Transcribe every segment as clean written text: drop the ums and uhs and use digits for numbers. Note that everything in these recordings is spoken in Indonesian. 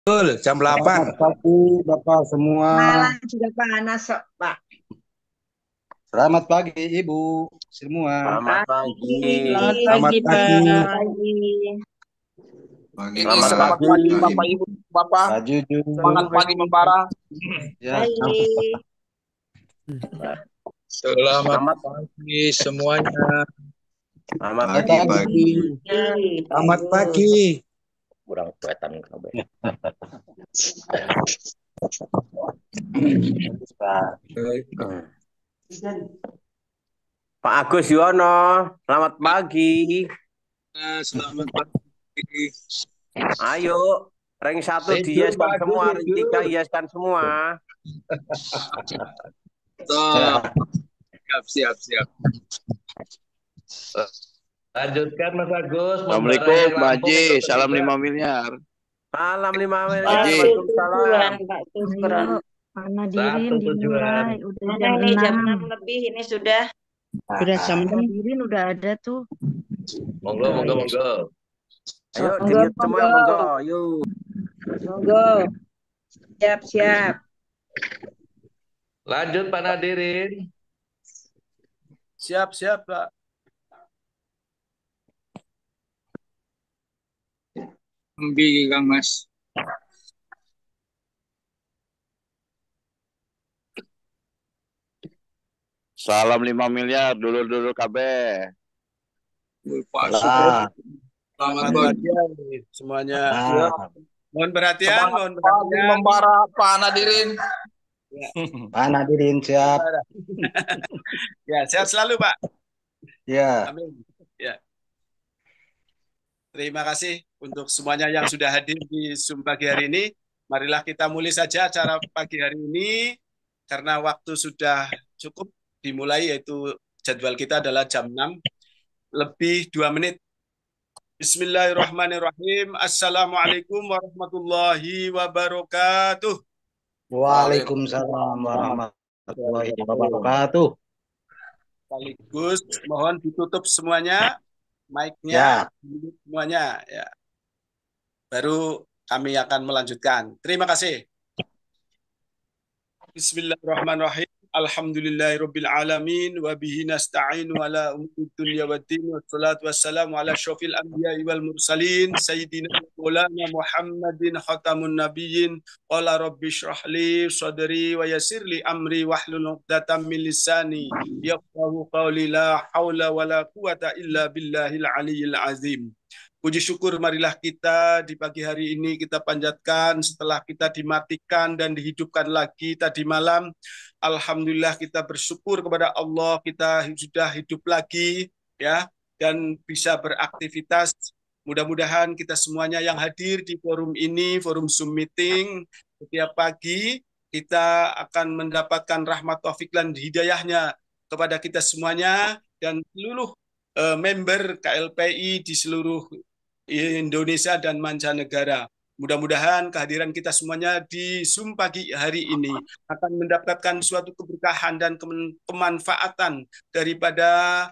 Betul, jam 8. Selamat pagi Bapak semua. Malam juga panas kok, Pak. Selamat pagi Ibu semua. Selamat Pagi. pagi. Selamat Selamat pagi, pagi. Selamat Pak. pagi. Pagi Ini Selamat Pak, selamat pagi. pagi Kak Bapak Ibu. Ibu, Bapak. Pak Juju. Semangat pagi membara. Ya, Pagi. Selamat Selamat pagi semuanya. selamat Pagi, pagi. pagi. Selamat Bagus. pagi. Kurang kelihatan kabel. Pak Agus Yono, selamat pagi. Selamat pagi. Ayo, ring 1 Tidur, dihiaskan Pak Agus, semua, ring 3 tidur. hiaskan semua. Stop. Siap, siap. Lanjutkan Mas Agus. Assalamualaikum Membara Pak yang Haji, Lampung salam juga. 5 miliar. Salam 5 Haji. miliar, Satu Waalaikumsalam. tujuan, Pak Tujuan. Satu Hadirin tujuan. dimulai udah Mana jam ini jam 6. 6 lebih ini sudah. Sudah jam Hadirin udah ada tuh. Monggo, monggo, monggo. Ayo, Monggo, dilihat semua, monggo. monggo. Yuk. Monggo. Siap, siap. Lanjut Pak Nadirin. Siap, siap Pak. Ambil Kang Mas. Salam 5 miliar, dulur-dulur KB. Pak lah. Selamat Selamat pagi. pagi semuanya. Nah, Mohon perhatian, Semangat mohon pagi perhatian. membara Pak Nadirin. Pak Nadirin siap. Ya, sehat selalu Pak. Ya, Amin. Ya. Terima kasih untuk semuanya yang sudah hadir di Zoom pagi hari ini. Marilah kita mulai saja acara pagi hari ini karena waktu sudah cukup dimulai, yaitu jadwal kita adalah jam 6 lebih 2 menit. Bismillahirrahmanirrahim. Assalamualaikum warahmatullahi wabarakatuh. Waalaikumsalam warahmatullahi wabarakatuh. Sekaligus mohon ditutup semuanya mic-nya, Ya, semuanya ya. Baru kami akan melanjutkan. Terima kasih. Bismillahirrahmanirrahim. Alhamdulillahirabbil alamin wa bihi nasta'inu ala umuri dunya waddin wassalatu wassalamu ala syafil anbiya'i wal mursalin sayyidina maulana Muhammadin khatamun nabiyyin qala rabbi shrah li sadri wa yassir li amri wahlul 'uqdatam min lisani yafqahu qawli la haula wala quwata illa billahil aliyyil azim. Puji syukur marilah kita di pagi hari ini kita panjatkan setelah kita dimatikan dan dihidupkan lagi tadi malam. Alhamdulillah kita bersyukur kepada Allah, kita sudah hidup lagi ya dan bisa beraktivitas. Mudah-mudahan kita semuanya yang hadir di forum ini, forum Zoom meeting setiap pagi kita akan mendapatkan rahmat taufik dan hidayahnya kepada kita semuanya dan seluruh member KLPI di seluruh Indonesia dan mancanegara. Mudah-mudahan kehadiran kita semuanya di Zoom pagi hari ini akan mendapatkan suatu keberkahan dan kemanfaatan daripada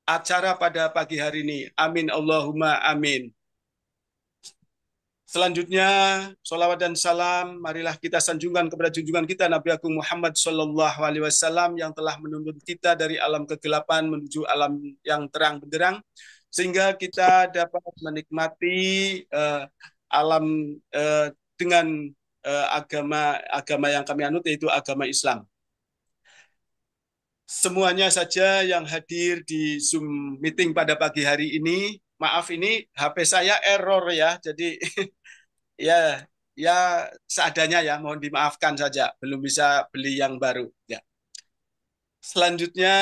acara pada pagi hari ini. Amin Allahumma amin. Selanjutnya, sholawat dan salam, marilah kita sanjungkan kepada junjungan kita Nabi Agung Muhammad Sallallahu Alaihi Wasallam yang telah menuntun kita dari alam kegelapan menuju alam yang terang benderang, sehingga kita dapat menikmati alam dengan agama yang kami anut, yaitu agama Islam. Semuanya saja yang hadir di Zoom meeting pada pagi hari ini, maaf ini HP saya error ya, jadi ya seadanya ya, mohon dimaafkan saja, belum bisa beli yang baru ya. Selanjutnya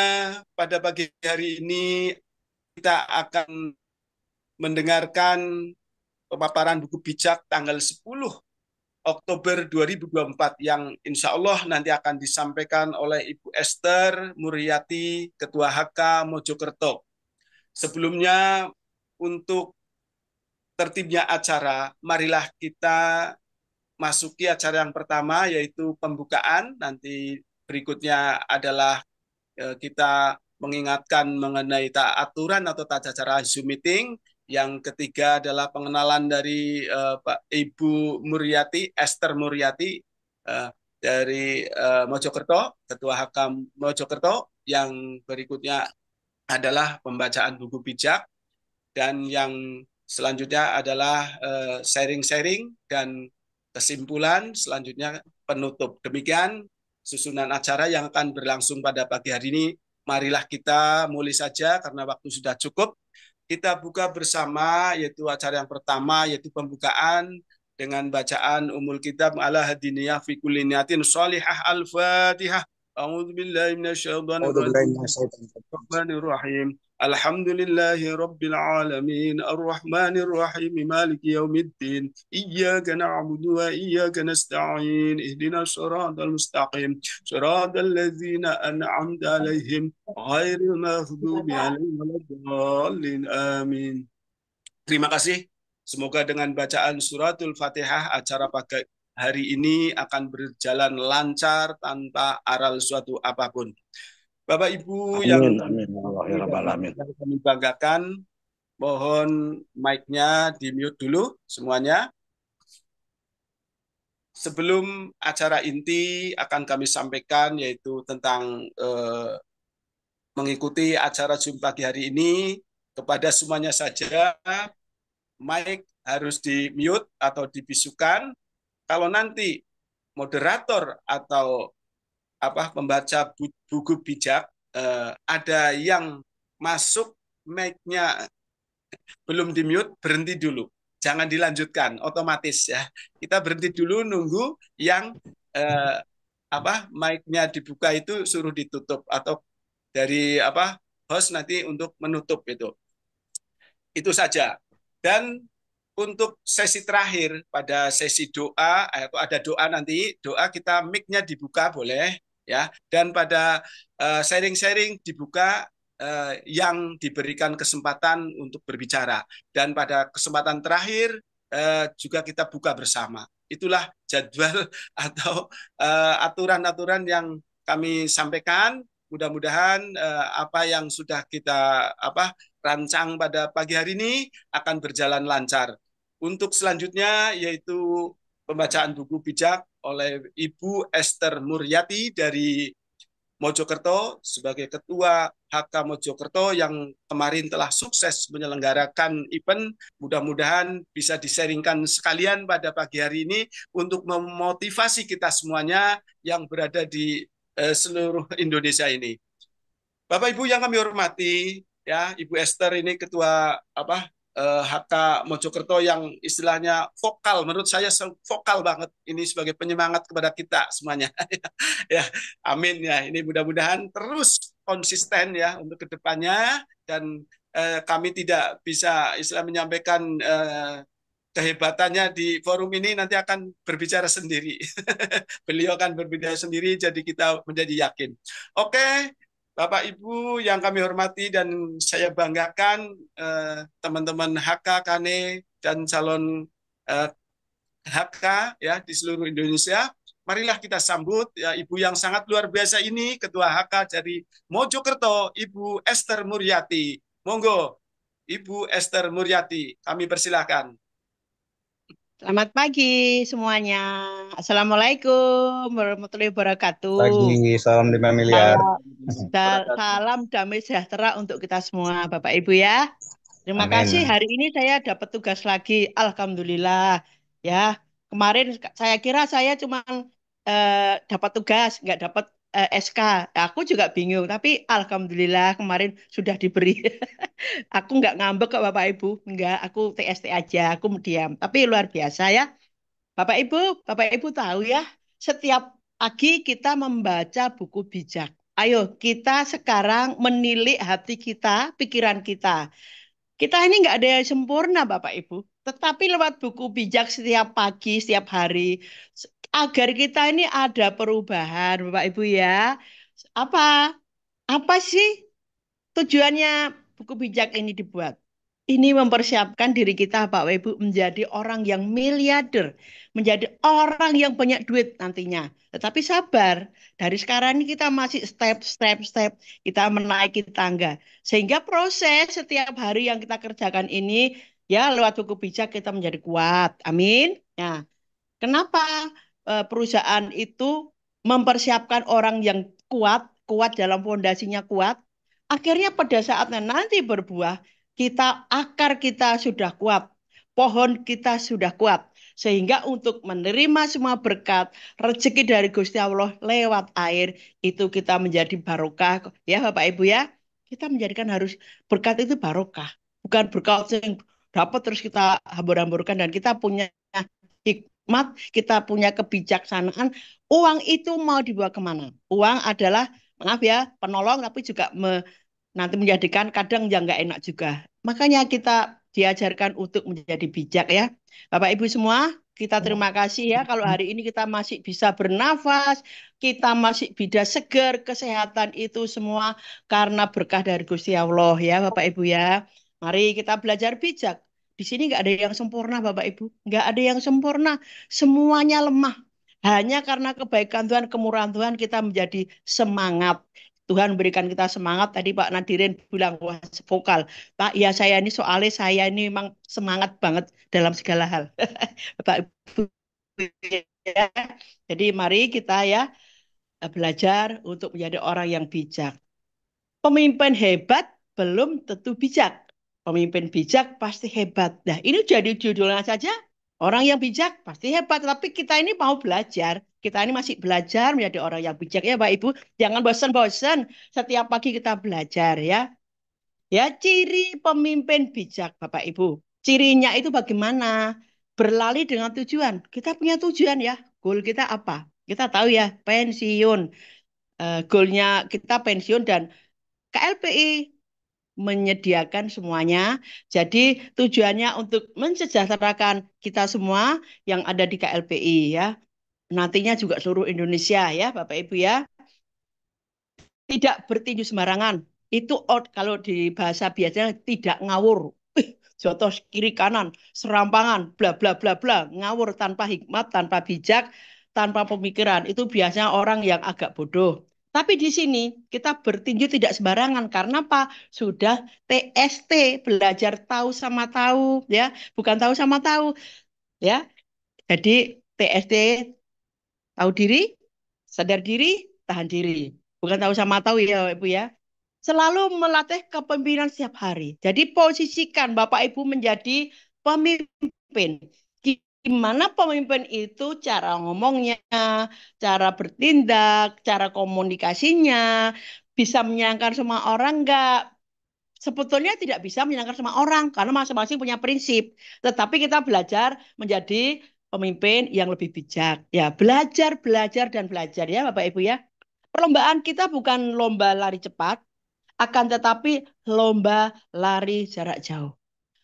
pada pagi hari ini kita akan mendengarkan pemaparan buku bijak tanggal 10 Oktober 2024 yang insya Allah nanti akan disampaikan oleh Ibu Esther Muryati, Ketua HK Mojokerto. Sebelumnya, untuk tertibnya acara, marilah kita masuki acara yang pertama, yaitu pembukaan. Nanti berikutnya adalah kita mengingatkan mengenai aturan atau tata cara Zoom meeting. Yang ketiga adalah pengenalan dari Pak Ibu Muryati, Esther Muryati dari Mojokerto, Ketua HK Mojokerto. Yang berikutnya adalah pembacaan buku bijak, dan yang selanjutnya adalah sharing-sharing dan kesimpulan, selanjutnya penutup. Demikian susunan acara yang akan berlangsung pada pagi hari ini. Marilah kita mulai saja karena waktu sudah cukup. Kita buka bersama, yaitu acara yang pertama, yaitu pembukaan dengan bacaan Ummul Kitab ala hadiniyah fi kulli niyatin shalihah al-Fatihah. A'udzu billahi minasyaitonir rajim. Alhamdulillahi Rabbil Alamin Ar-Rahmanir Rahim Maliki Yawmiddin Iyyaka na'budu wa iyyaka nasta'in Ihdinas siratal mustaqim Siratal ladzina an'amta 'alaihim ghairil maghdubi 'alaihim waladdallin. Amin. Terima kasih. Semoga dengan bacaan suratul Fatihah acara pagi hari ini akan berjalan lancar tanpa aral suatu apapun. Bapak Ibu yang kami banggakan, mohon mic-nya di-mute dulu semuanya. Sebelum acara inti akan kami sampaikan, yaitu tentang mengikuti acara Zoom pagi hari ini. Kepada semuanya saja, mic harus di-mute atau dibisukan. Kalau nanti moderator atau pembaca buku bijak ada yang masuk mic-nya belum di-mute, berhenti dulu. Jangan dilanjutkan, otomatis ya. Kita berhenti dulu nunggu yang mic-nya dibuka itu suruh ditutup, atau dari host nanti untuk menutup itu. Itu saja. Dan untuk sesi terakhir pada sesi doa, atau ada doa nanti, doa kita mic-nya dibuka boleh ya. Dan pada sharing-sharing dibuka yang diberikan kesempatan untuk berbicara. Dan pada kesempatan terakhir juga kita buka bersama. Itulah jadwal atau aturan-aturan yang kami sampaikan. Mudah-mudahan apa yang sudah kita rancang pada pagi hari ini akan berjalan lancar. Untuk selanjutnya yaitu pembacaan buku bijak oleh Ibu Esther Muryati dari Mojokerto sebagai Ketua HK Mojokerto yang kemarin telah sukses menyelenggarakan event. Mudah-mudahan bisa disaringkan sekalian pada pagi hari ini untuk memotivasi kita semuanya yang berada di seluruh Indonesia ini. Bapak Ibu yang kami hormati, ya, Ibu Esther ini Ketua HK Mojokerto yang istilahnya vokal, menurut saya vokal banget ini sebagai penyemangat kepada kita semuanya. Ya, amin ya. Ini mudah-mudahan terus konsisten ya untuk kedepannya, dan kami tidak bisa istilah menyampaikan kehebatannya di forum ini, nanti akan berbicara sendiri. Beliau akan berbicara sendiri, jadi kita menjadi yakin. Oke. Bapak Ibu yang kami hormati dan saya banggakan, teman-teman HK, KANE, dan calon HK ya di seluruh Indonesia, marilah kita sambut ya Ibu yang sangat luar biasa ini, Ketua HK dari Mojokerto, Ibu Esther Muryati. Monggo, Ibu Esther Muryati, kami persilahkan. Selamat pagi semuanya. Assalamualaikum warahmatullahi wabarakatuh. Pagi, salam 5 miliar. Salam damai sejahtera untuk kita semua, Bapak Ibu ya. Terima Amin. kasih, hari ini saya dapat tugas lagi. Alhamdulillah. Ya, kemarin saya kira saya cuma dapat tugas, nggak dapat SK. Aku juga bingung, tapi alhamdulillah kemarin sudah diberi. Aku nggak ngambek kok Bapak Ibu, nggak. Aku TST aja, aku diam. Tapi luar biasa ya. Bapak Ibu tahu ya, setiap pagi kita membaca buku bijak. Ayo kita sekarang menilik hati kita, pikiran kita. Kita ini nggak ada yang sempurna Bapak Ibu. Tetapi lewat buku bijak setiap pagi, setiap hari, agar kita ini ada perubahan Bapak Ibu ya. Apa sih tujuannya buku bijak ini dibuat? Ini mempersiapkan diri kita, Pak Ibu, menjadi orang yang miliarder, menjadi orang yang banyak duit nantinya. Tetapi sabar, dari sekarang ini kita masih step, kita menaiki tangga. Sehingga proses setiap hari yang kita kerjakan ini, ya lewat buku bijak kita menjadi kuat. Amin. Nah, kenapa perusahaan itu mempersiapkan orang yang kuat, kuat dalam fondasinya kuat? Akhirnya pada saatnya nanti berbuah, akar kita sudah kuat, pohon kita sudah kuat. Sehingga untuk menerima semua berkat, rezeki dari Gusti Allah lewat air, itu kita menjadi barokah. Ya Bapak Ibu ya, kita menjadikan harus berkat itu barokah. Bukan berkat yang dapat terus kita hambur-hamburkan dan kita punya hikmat, kita punya kebijaksanaan, uang itu mau dibawa kemana? Uang adalah, maaf ya, penolong tapi juga nanti menjadikan kadang yang nggak enak juga. Makanya kita diajarkan untuk menjadi bijak ya. Bapak Ibu semua, kita terima kasih ya kalau hari ini kita masih bisa bernafas, kita masih bisa segar, kesehatan itu semua karena berkah dari Gusti Allah ya Bapak Ibu ya. Mari kita belajar bijak. Di sini nggak ada yang sempurna, Bapak Ibu. Nggak ada yang sempurna. Semuanya lemah. Hanya karena kebaikan Tuhan, kemurahan Tuhan, kita menjadi semangat. Tuhan berikan kita semangat. Tadi Pak Nadirin bilang, wah vokal. Pak, ya saya ini soalnya saya ini memang semangat banget dalam segala hal. Bapak Ibu ya. Jadi mari kita ya belajar untuk menjadi orang yang bijak. Pemimpin hebat belum tentu bijak. Pemimpin bijak pasti hebat. Nah, ini jadi judulnya saja. Orang yang bijak pasti hebat. Tapi kita ini mau belajar. Kita ini masih belajar menjadi orang yang bijak ya Pak Ibu. Jangan bosan-bosan. Setiap pagi kita belajar ya. Ya, ciri pemimpin bijak Bapak Ibu. Cirinya itu bagaimana? Berlari dengan tujuan. Kita punya tujuan ya. Goal kita apa? Kita tahu ya, pensiun. Goalnya kita pensiun dan KLPI menyediakan semuanya. Jadi tujuannya untuk mensejahterakan kita semua yang ada di KLPI ya. Nantinya juga seluruh Indonesia ya Bapak Ibu ya. Tidak bertinju sembarangan. Itu kalau di bahasa biasanya tidak ngawur. Jotos kiri kanan, serampangan, bla bla bla bla, ngawur tanpa hikmat, tanpa bijak, tanpa pemikiran. Itu biasanya orang yang agak bodoh. Tapi di sini kita bertinju tidak sembarangan karena apa? Sudah TST, belajar tahu sama tahu ya, bukan tahu sama tahu ya. Jadi TST tahu diri, sadar diri, tahan diri. Bukan tahu sama tahu ya Ibu ya. Selalu melatih kepemimpinan setiap hari. Jadi posisikan Bapak Ibu menjadi pemimpin. Gimana pemimpin itu cara ngomongnya, cara bertindak, cara komunikasinya, bisa menyenangkan semua orang enggak? Sebetulnya tidak bisa menyenangkan semua orang karena masing-masing punya prinsip. Tetapi kita belajar menjadi pemimpin yang lebih bijak. Ya, belajar, belajar, dan belajar ya Bapak Ibu ya. Perlombaan kita bukan lomba lari cepat, akan tetapi lomba lari jarak jauh.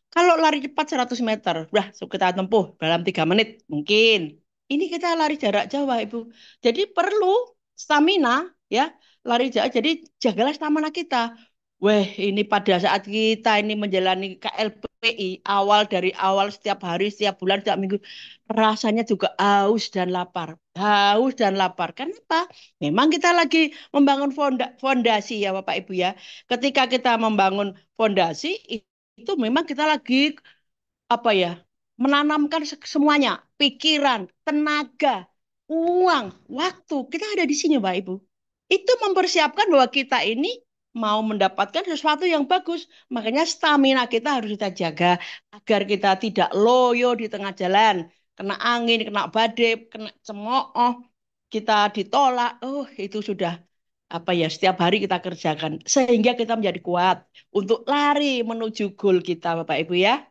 Kalau lari cepat 100 meter, udah kita tempuh dalam 3 menit mungkin. Ini kita lari jarak jauh, Pak Ibu. Jadi perlu stamina, ya, lari jarak. Jadi jagalah stamina kita. Weh, ini pada saat kita ini menjalani KLPI, dari awal setiap hari, setiap bulan, setiap minggu, rasanya juga haus dan lapar. Haus dan lapar. Kenapa? Memang kita lagi membangun fondasi ya Bapak Ibu ya. Ketika kita membangun fondasi, itu memang kita lagi apa ya menanamkan semuanya, pikiran, tenaga, uang, waktu. Kita ada di sini, Pak Ibu. Itu mempersiapkan bahwa kita ini mau mendapatkan sesuatu yang bagus. Makanya stamina kita harus kita jaga agar kita tidak loyo di tengah jalan. Kena angin, kena badai, kena cemooh, kita ditolak. Oh, itu sudah apa ya setiap hari kita kerjakan sehingga kita menjadi kuat untuk lari menuju goal kita Bapak Ibu ya.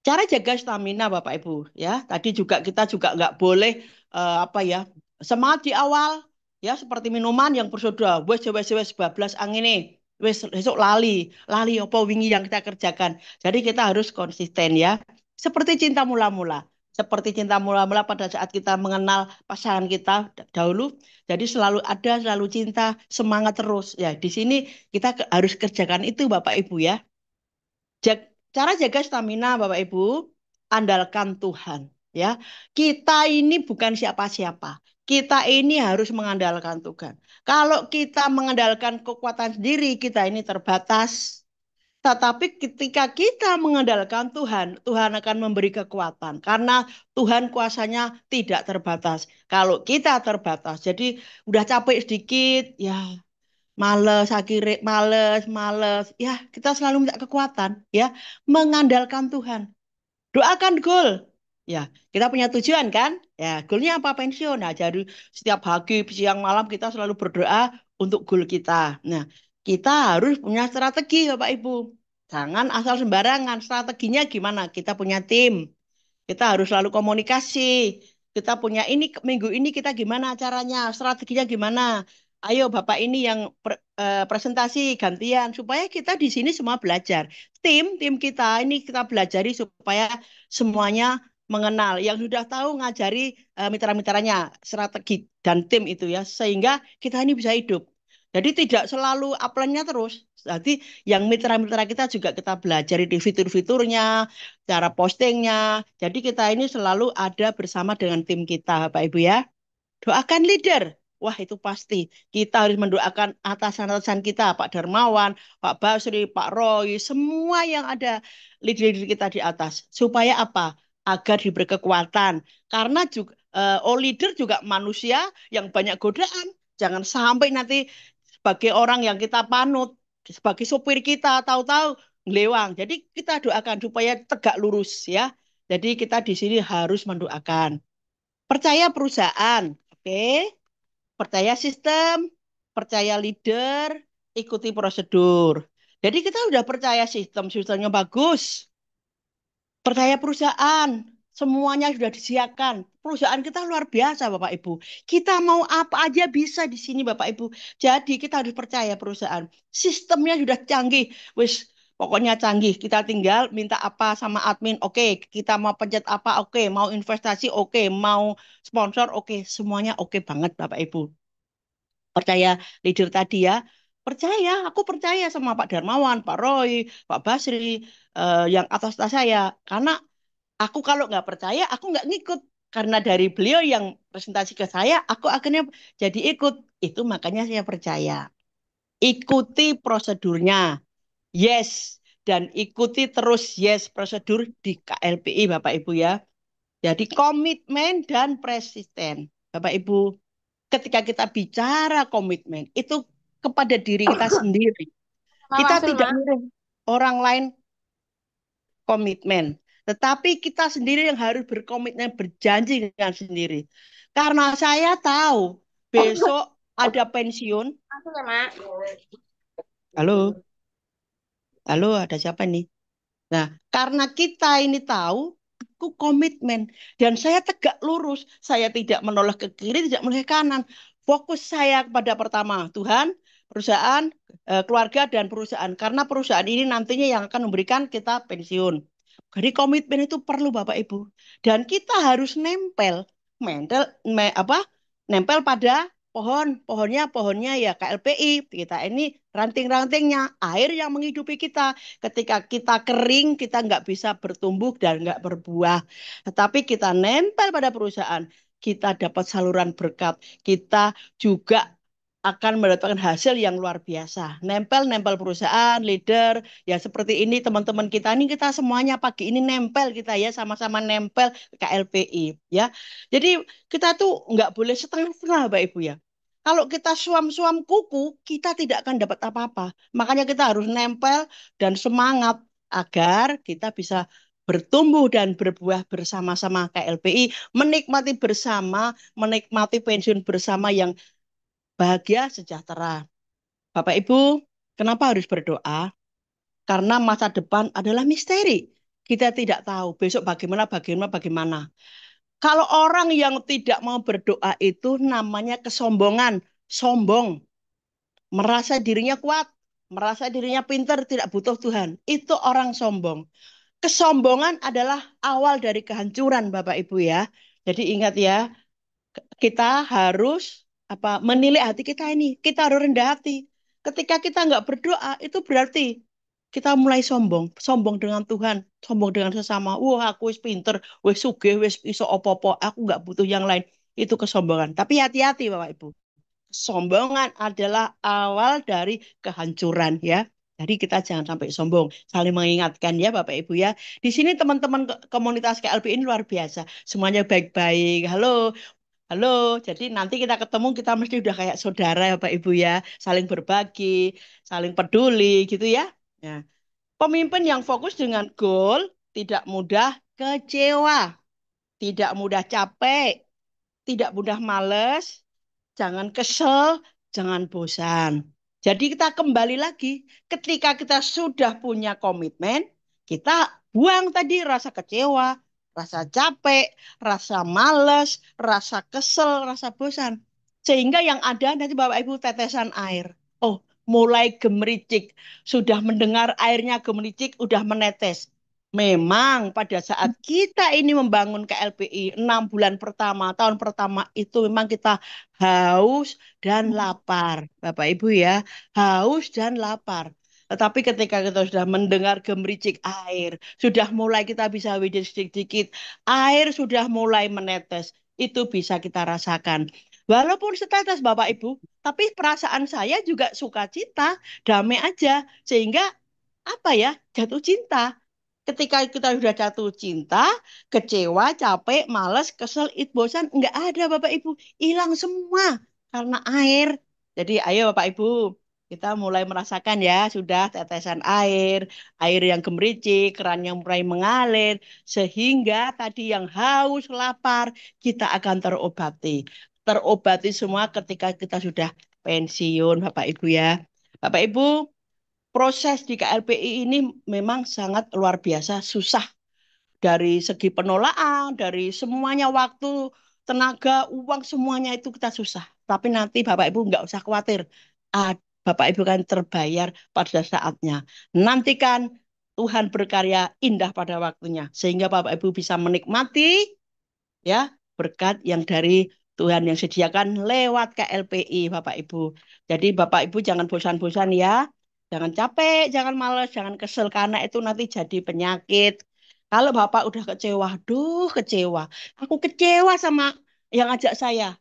Cara jaga stamina Bapak Ibu ya. Tadi juga kita juga nggak boleh apa ya semangat di awal ya seperti minuman yang bersoda. Wes bablas angin nih. Wes besok lali apa wingi yang kita kerjakan. Jadi kita harus konsisten ya. Seperti cinta mula-mula. Seperti cinta mula-mula pada saat kita mengenal pasangan kita dahulu. Jadi selalu ada, selalu cinta, semangat terus. Ya, di sini kita harus kerjakan itu Bapak Ibu ya. Cara jaga stamina Bapak Ibu, andalkan Tuhan ya. Kita ini bukan siapa-siapa. Kita ini harus mengandalkan Tuhan. Kalau kita mengandalkan kekuatan sendiri, kita ini terbatas. Tetapi ketika kita mengandalkan Tuhan, Tuhan akan memberi kekuatan. Karena Tuhan kuasanya tidak terbatas. Kalau kita terbatas, jadi udah capek sedikit, ya males, akhirnya males. Ya, kita selalu minta kekuatan, ya, mengandalkan Tuhan. Doakan goal. Ya, kita punya tujuan kan? Ya, goalnya apa? Pensiun. Nah, jadi setiap pagi, siang, malam kita selalu berdoa untuk goal kita. Nah, kita harus punya strategi, Bapak Ibu. Jangan asal sembarangan. Strateginya gimana? Kita punya tim. Kita harus selalu komunikasi. Kita punya ini minggu ini kita gimana caranya, strateginya gimana. Ayo Bapak ini yang presentasi gantian supaya kita di sini semua belajar. Tim kita ini kita belajari supaya semuanya mengenal. Yang sudah tahu ngajari mitra-mitranya strategi dan tim itu ya sehingga kita ini bisa hidup. Jadi tidak selalu upline-nya terus. Jadi yang mitra-mitra kita juga kita belajar di fitur-fiturnya, cara postingnya. Jadi kita ini selalu ada bersama dengan tim kita, Bapak Ibu ya. Doakan leader. Wah itu pasti. Kita harus mendoakan atasan-atasan kita, Pak Darmawan, Pak Basri, Pak Roy, semua yang ada leader-leader kita di atas. Supaya apa? Agar diberi kekuatan. Karena juga leader juga manusia yang banyak godaan. Jangan sampai nanti sebagai orang yang kita panut, sebagai sopir kita, tahu-tahu ngelewang. Jadi kita doakan supaya tegak lurus ya. Jadi kita di sini harus mendoakan. Percaya perusahaan, oke? Percaya sistem, percaya leader, ikuti prosedur. Jadi kita sudah percaya sistemnya bagus. Percaya perusahaan, semuanya sudah disiapkan. Perusahaan kita luar biasa, Bapak Ibu. Kita mau apa aja bisa di sini, Bapak Ibu. Jadi kita harus percaya perusahaan. Sistemnya sudah canggih. Wis, pokoknya canggih. Kita tinggal minta apa sama admin. Oke, kita mau pencet apa. Oke, mau investasi. Oke, mau sponsor. Oke, semuanya oke banget, Bapak Ibu. Percaya leader tadi ya. Percaya, aku percaya sama Pak Darmawan, Pak Roy, Pak Basri, yang atas-atas saya. Karena aku kalau nggak percaya, aku nggak ngikut. Karena dari beliau yang presentasi ke saya, aku akhirnya jadi ikut. Itu makanya saya percaya. Ikuti prosedurnya. Yes. Dan ikuti terus yes prosedur di KLPI Bapak Ibu ya. Jadi komitmen dan persisten. Bapak Ibu, ketika kita bicara komitmen, itu kepada diri kita sendiri. Kita tidak nyuruh orang lain komitmen. Tetapi kita sendiri yang harus berkomitmen, berjanji dengan sendiri. Karena saya tahu besok ada pensiun. Halo, halo, ada siapa nih? Nah, karena kita ini tahu, aku komitmen. Dan saya tegak lurus. Saya tidak menoleh ke kiri, tidak menoleh ke kanan. Fokus saya kepada pertama, Tuhan, perusahaan, keluarga, dan perusahaan. Karena perusahaan ini nantinya yang akan memberikan kita pensiun. Jadi komitmen itu perlu Bapak Ibu. Dan kita harus nempel pada pohonnya ya KLPI. Kita ini ranting-rantingnya, air yang menghidupi kita. Ketika kita kering, kita nggak bisa bertumbuh dan nggak berbuah. Tetapi kita nempel pada perusahaan, kita dapat saluran berkat. Kita juga akan mendatangkan hasil yang luar biasa. Nempel perusahaan, leader, ya seperti ini teman-teman kita ini kita semuanya pagi ini nempel kita ya sama-sama nempel KLPI ya. Jadi kita tuh nggak boleh setengah-setengah Bapak Ibu ya. Kalau kita suam-suam kuku, kita tidak akan dapat apa-apa. Makanya kita harus nempel dan semangat agar kita bisa bertumbuh dan berbuah bersama-sama KLPI, menikmati bersama, menikmati pensiun bersama yang bahagia, sejahtera. Bapak Ibu, kenapa harus berdoa? Karena masa depan adalah misteri. Kita tidak tahu besok bagaimana. Kalau orang yang tidak mau berdoa itu namanya kesombongan, sombong, merasa dirinya kuat, merasa dirinya pintar, tidak butuh Tuhan. Itu orang sombong. Kesombongan adalah awal dari kehancuran, Bapak Ibu ya. Jadi ingat ya, kita harus menilik hati kita ini. Kita harus rendah hati. Ketika kita nggak berdoa, itu berarti kita mulai sombong, sombong dengan Tuhan, sombong dengan sesama. Wah, aku wis pinter, wis sugih, wis iso opo-opo, aku nggak butuh yang lain. Itu kesombongan. Tapi hati-hati Bapak Ibu. Kesombongan adalah awal dari kehancuran ya. Jadi kita jangan sampai sombong, saling mengingatkan ya Bapak Ibu ya. Di sini teman-teman komunitas KLB ini luar biasa. Semuanya baik-baik. Halo, halo. Jadi nanti kita ketemu kita mesti udah kayak saudara ya Bapak Ibu ya, saling berbagi, saling peduli gitu ya. Ya. Pemimpin yang fokus dengan goal tidak mudah kecewa, tidak mudah capek, tidak mudah males, jangan kesel, jangan bosan. Jadi kita kembali lagi, ketika kita sudah punya komitmen, kita buang tadi rasa kecewa, rasa capek, rasa males, rasa kesel, rasa bosan. Sehingga yang ada nanti Bapak Ibu tetesan air. Oh, mulai gemericik. Sudah mendengar airnya gemericik, udah menetes. Memang pada saat kita ini membangun KLPI 6 bulan pertama, tahun pertama itu memang kita haus dan lapar, Bapak Ibu ya, haus dan lapar. Tetapi ketika kita sudah mendengar gemericik air, sudah mulai kita bisa widih sedikit-sedikit, air sudah mulai menetes, itu bisa kita rasakan. Walaupun setetes Bapak Ibu, tapi perasaan saya juga sukacita, damai aja, sehingga apa ya, jatuh cinta. Ketika kita sudah jatuh cinta, kecewa, capek, males, kesel, bosan, nggak ada Bapak Ibu. Hilang semua karena air. Jadi ayo Bapak Ibu, kita mulai merasakan ya, sudah tetesan air, air yang gemericik, keran yang mulai mengalir, sehingga tadi yang haus, lapar, kita akan terobati. Terobati semua ketika kita sudah pensiun Bapak Ibu ya. Bapak Ibu, proses di KLPI ini memang sangat luar biasa, susah dari segi penolakan, dari semuanya waktu, tenaga, uang, semuanya itu kita susah. Tapi nanti Bapak Ibu nggak usah khawatir, ah, Bapak Ibu kan terbayar pada saatnya. Nantikan Tuhan berkarya indah pada waktunya, sehingga Bapak Ibu bisa menikmati ya berkat yang dari Tuhan yang sediakan lewat KLPI Bapak Ibu. Jadi Bapak Ibu jangan bosan-bosan ya. Jangan capek, jangan malas, jangan kesel karena itu nanti jadi penyakit. Kalau Bapak udah kecewa, duh kecewa. Aku kecewa sama yang ajak saya.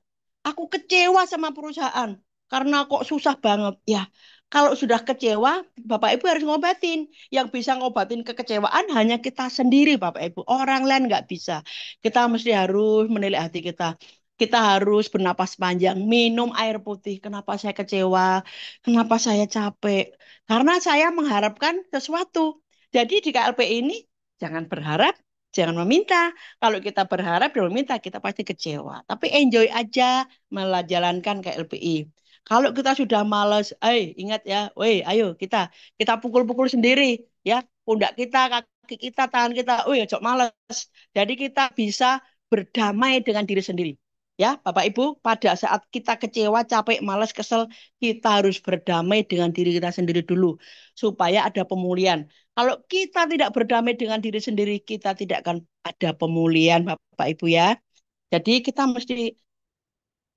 Aku kecewa sama perusahaan karena kok susah banget. Ya, kalau sudah kecewa, Bapak Ibu harus ngobatin. Yang bisa ngobatin kekecewaan hanya kita sendiri, Bapak Ibu. Orang lain nggak bisa. Kita mesti harus menilik hati kita. Kita harus bernapas panjang, minum air putih. Kenapa saya kecewa? Kenapa saya capek? Karena saya mengharapkan sesuatu. Jadi di KLP ini jangan berharap, jangan meminta. Kalau kita berharap dan meminta, kita pasti kecewa. Tapi enjoy aja menjalankan KLPI. Kalau kita sudah males, ingat ya, ayo kita pukul-pukul sendiri ya, pundak kita, kaki kita, tangan kita, cok males. Jadi kita bisa berdamai dengan diri sendiri. Ya, Bapak Ibu, pada saat kita kecewa, capek, malas, kesel, kita harus berdamai dengan diri kita sendiri dulu supaya ada pemulihan. Kalau kita tidak berdamai dengan diri sendiri, kita tidak akan ada pemulihan, Bapak Ibu ya. Jadi kita mesti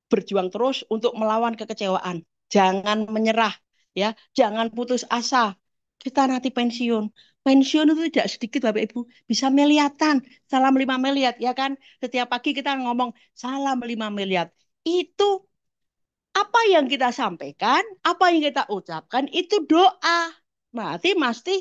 berjuang terus untuk melawan kekecewaan. Jangan menyerah, ya. Jangan putus asa. Kita nanti pensiun. Pensiun itu tidak sedikit, Bapak Ibu. Bisa miliatan. Salam 5 miliar, ya kan? Setiap pagi kita ngomong salam 5 miliar. Itu apa yang kita sampaikan, apa yang kita ucapkan, itu doa. Berarti pasti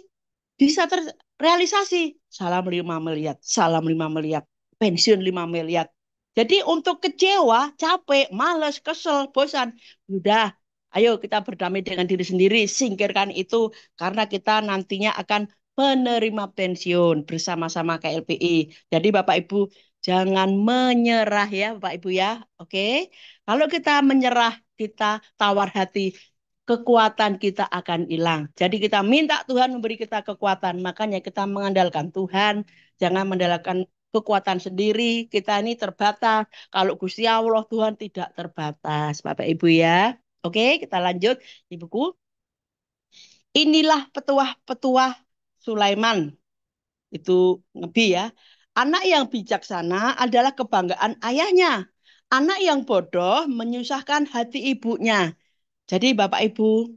bisa terrealisasi. Salam 5 miliar, salam 5 miliar, pensiun 5 miliar. Jadi untuk kecewa, capek, males, kesel, bosan, udah, ayo kita berdamai dengan diri sendiri, singkirkan itu karena kita nantinya akan menerima pensiun bersama-sama KLPI. Jadi Bapak Ibu jangan menyerah ya Bapak Ibu ya. Oke. Kalau kita menyerah, kita tawar hati, kekuatan kita akan hilang. Jadi kita minta Tuhan memberi kita kekuatan. Makanya kita mengandalkan Tuhan, jangan mengandalkan kekuatan sendiri. Kita ini terbatas. Kalau Gusti Allah, Tuhan tidak terbatas. Bapak Ibu ya. Oke, kita lanjut di buku. Inilah petuah-petuah Sulaiman. Itu Nabi ya. Anak yang bijaksana adalah kebanggaan ayahnya. Anak yang bodoh menyusahkan hati ibunya. Jadi Bapak Ibu,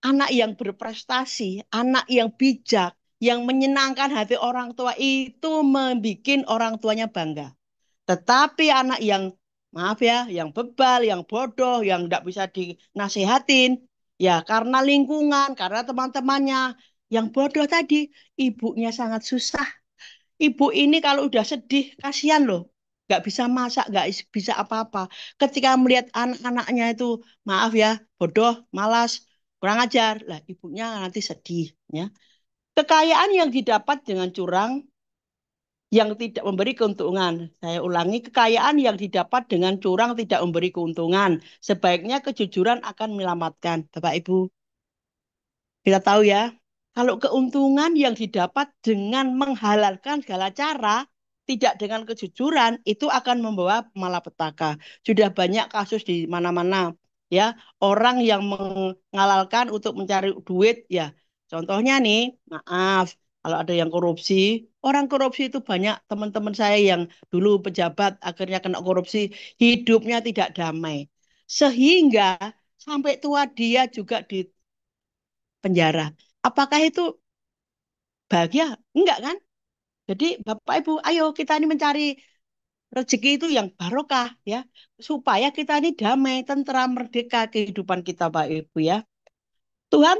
anak yang berprestasi, anak yang bijak, yang menyenangkan hati orang tua itu membuat orang tuanya bangga. Tetapi anak yang, maaf ya, yang bebal, yang bodoh, yang tidak bisa dinasehatin, ya karena lingkungan, karena teman-temannya, yang bodoh tadi, ibunya sangat susah. Ibu ini kalau udah sedih, kasihan loh. Nggak bisa masak, nggak bisa apa-apa. Ketika melihat anak-anaknya itu, maaf ya, bodoh, malas, kurang ajar. Lah, ibunya nanti sedih. Ya. Kekayaan yang didapat dengan curang, yang tidak memberi keuntungan. Saya ulangi, kekayaan yang didapat dengan curang tidak memberi keuntungan. Sebaiknya kejujuran akan menyelamatkan. Bapak Ibu, kita tahu ya, kalau keuntungan yang didapat dengan menghalalkan segala cara, tidak dengan kejujuran, itu akan membawa malapetaka. Sudah banyak kasus di mana-mana, ya, orang yang menghalalkan untuk mencari duit, ya. Contohnya nih, maaf, kalau ada yang korupsi, orang korupsi itu banyak teman-teman saya yang dulu pejabat akhirnya kena korupsi, hidupnya tidak damai. Sehingga sampai tua dia juga di penjara. Apakah itu bahagia? Enggak kan? Jadi Bapak Ibu, ayo kita ini mencari rezeki itu yang barokah ya, supaya kita ini damai, tentram, merdeka kehidupan kita, Pak Ibu ya. Tuhan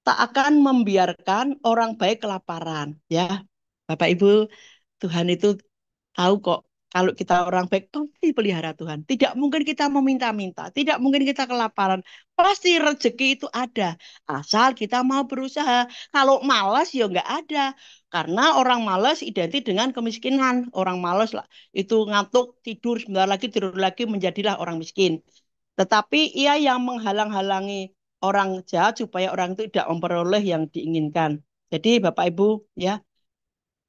tak akan membiarkan orang baik kelaparan ya. Bapak Ibu, Tuhan itu tahu kok kalau kita orang baik pasti pelihara Tuhan. Tidak mungkin kita meminta-minta, tidak mungkin kita kelaparan. Pasti rezeki itu ada. Asal kita mau berusaha. Kalau malas ya nggak ada. Karena orang malas identik dengan kemiskinan. Orang malas lah itu ngantuk, tidur, sebentar lagi tidur lagi menjadilah orang miskin. Tetapi ia yang menghalang-halangi orang jahat supaya orang itu tidak memperoleh yang diinginkan. Jadi Bapak Ibu ya,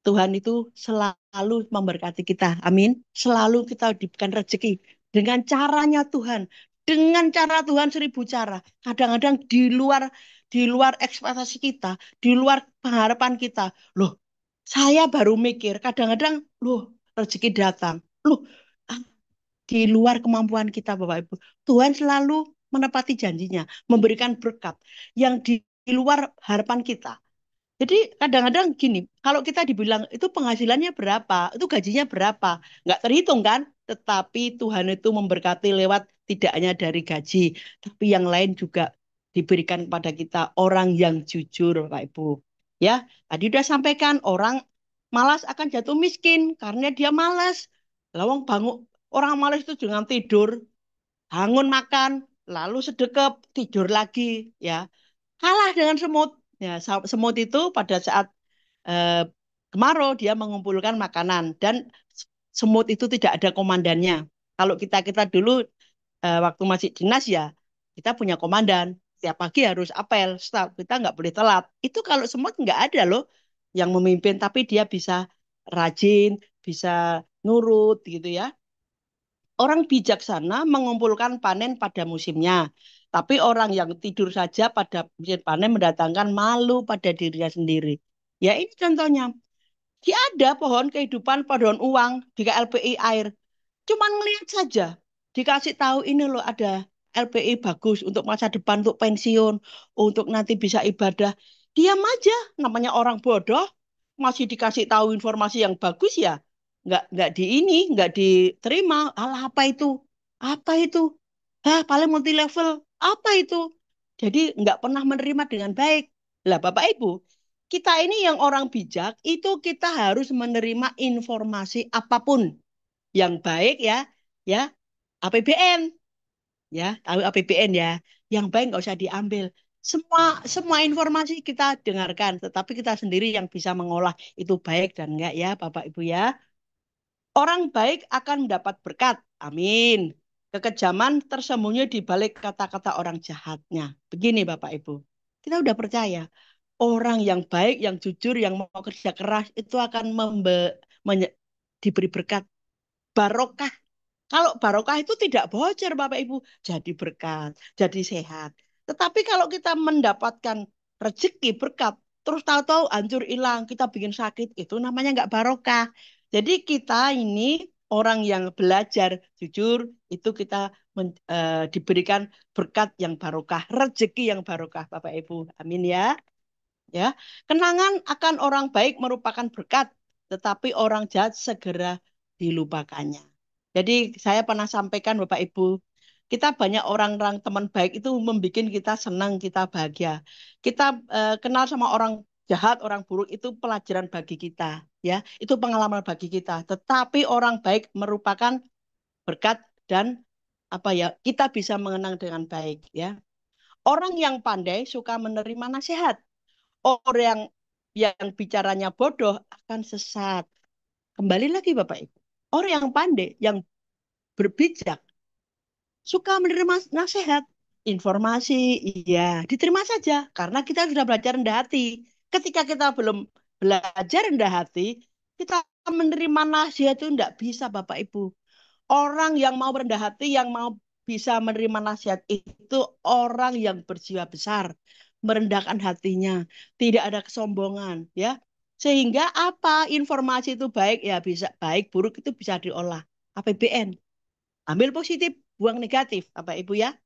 Tuhan itu selalu memberkati kita. Amin. Selalu kita diberikan rezeki. Dengan caranya Tuhan. Dengan cara Tuhan 1000 cara. Kadang-kadang di luar ekspektasi kita. Di luar pengharapan kita. Loh, saya baru mikir. Kadang-kadang, loh, rezeki datang. Loh, ah, di luar kemampuan kita Bapak Ibu. Tuhan selalu menepati janjinya. Memberikan berkat. Yang di luar harapan kita. Jadi kadang-kadang gini, kalau kita dibilang itu penghasilannya berapa, itu gajinya berapa, nggak terhitung kan? Tetapi Tuhan itu memberkati lewat tidak hanya dari gaji, tapi yang lain juga diberikan kepada kita orang yang jujur, Pak Ibu. Ya, tadi udah sampaikan orang malas akan jatuh miskin karena dia malas. Lawang bangun orang malas itu dengan tidur, bangun makan, lalu sedekap, tidur lagi, ya kalah dengan semut. Ya, semut itu pada saat eh, kemarau dia mengumpulkan makanan dan semut itu tidak ada komandannya. Kalau kita dulu waktu masih dinas ya kita punya komandan. Tiap pagi harus apel, start. Kita nggak boleh telat. Itu kalau semut nggak ada loh yang memimpin, tapi dia bisa rajin, bisa nurut gitu ya. Orang bijaksana mengumpulkan panen pada musimnya, tapi orang yang tidur saja pada musim panen mendatangkan malu pada dirinya sendiri. Ya ini contohnya. Dia ada pohon kehidupan, pohon uang di KLPI air. Cuman ngelihat saja. Dikasih tahu ini loh ada LPI bagus untuk masa depan, untuk pensiun, untuk nanti bisa ibadah. Diam aja, namanya orang bodoh. Masih dikasih tahu informasi yang bagus ya. Nggak di ini, nggak diterima. Alah apa itu? Apa itu? Hah, paling multi level. Apa itu? Jadi nggak pernah menerima dengan baik. Lah Bapak Ibu, kita ini yang orang bijak, itu kita harus menerima informasi apapun yang baik ya APBN ya, tahu APBN ya, yang baik nggak usah diambil. Semua informasi kita dengarkan, tetapi kita sendiri yang bisa mengolah itu baik dan enggak ya, Bapak Ibu ya. Orang baik akan mendapat berkat. Amin. Kekejaman tersembunyi di balik kata-kata orang jahatnya. Begini Bapak Ibu, kita udah percaya orang yang baik, yang jujur, yang mau kerja keras itu akan diberi berkat barokah. Kalau barokah itu tidak bocor Bapak Ibu, jadi berkat, jadi sehat. Tetapi kalau kita mendapatkan rezeki berkat, terus tahu-tahu hancur hilang, kita bikin sakit, itu namanya nggak barokah. Jadi kita ini orang yang belajar jujur itu kita diberikan berkat yang barokah, rezeki yang barokah, Bapak Ibu. Amin ya. Ya, kenangan akan orang baik merupakan berkat, tetapi orang jahat segera dilupakannya. Jadi saya pernah sampaikan Bapak Ibu, kita banyak orang-orang teman baik itu membuat kita senang, kita bahagia. Kita kenal sama orang jahat, orang buruk itu pelajaran bagi kita, ya. Itu pengalaman bagi kita. Tetapi orang baik merupakan berkat dan apa ya, kita bisa mengenang dengan baik, ya. Orang yang pandai suka menerima nasihat. Orang yang bicaranya bodoh akan sesat. Kembali lagi Bapak Ibu. Orang yang pandai, yang berbijak, suka menerima nasihat, informasi, iya, diterima saja. Karena kita sudah belajar rendah hati. Ketika kita belum belajar rendah hati, kita menerima nasihat itu tidak bisa Bapak Ibu. Orang yang mau rendah hati, yang mau bisa menerima nasihat itu orang yang berjiwa besar, merendahkan hatinya, tidak ada kesombongan, ya. Sehingga apa informasi itu baik ya bisa baik, buruk itu bisa diolah. APBN, ambil positif, buang negatif, Bapak Ibu ya.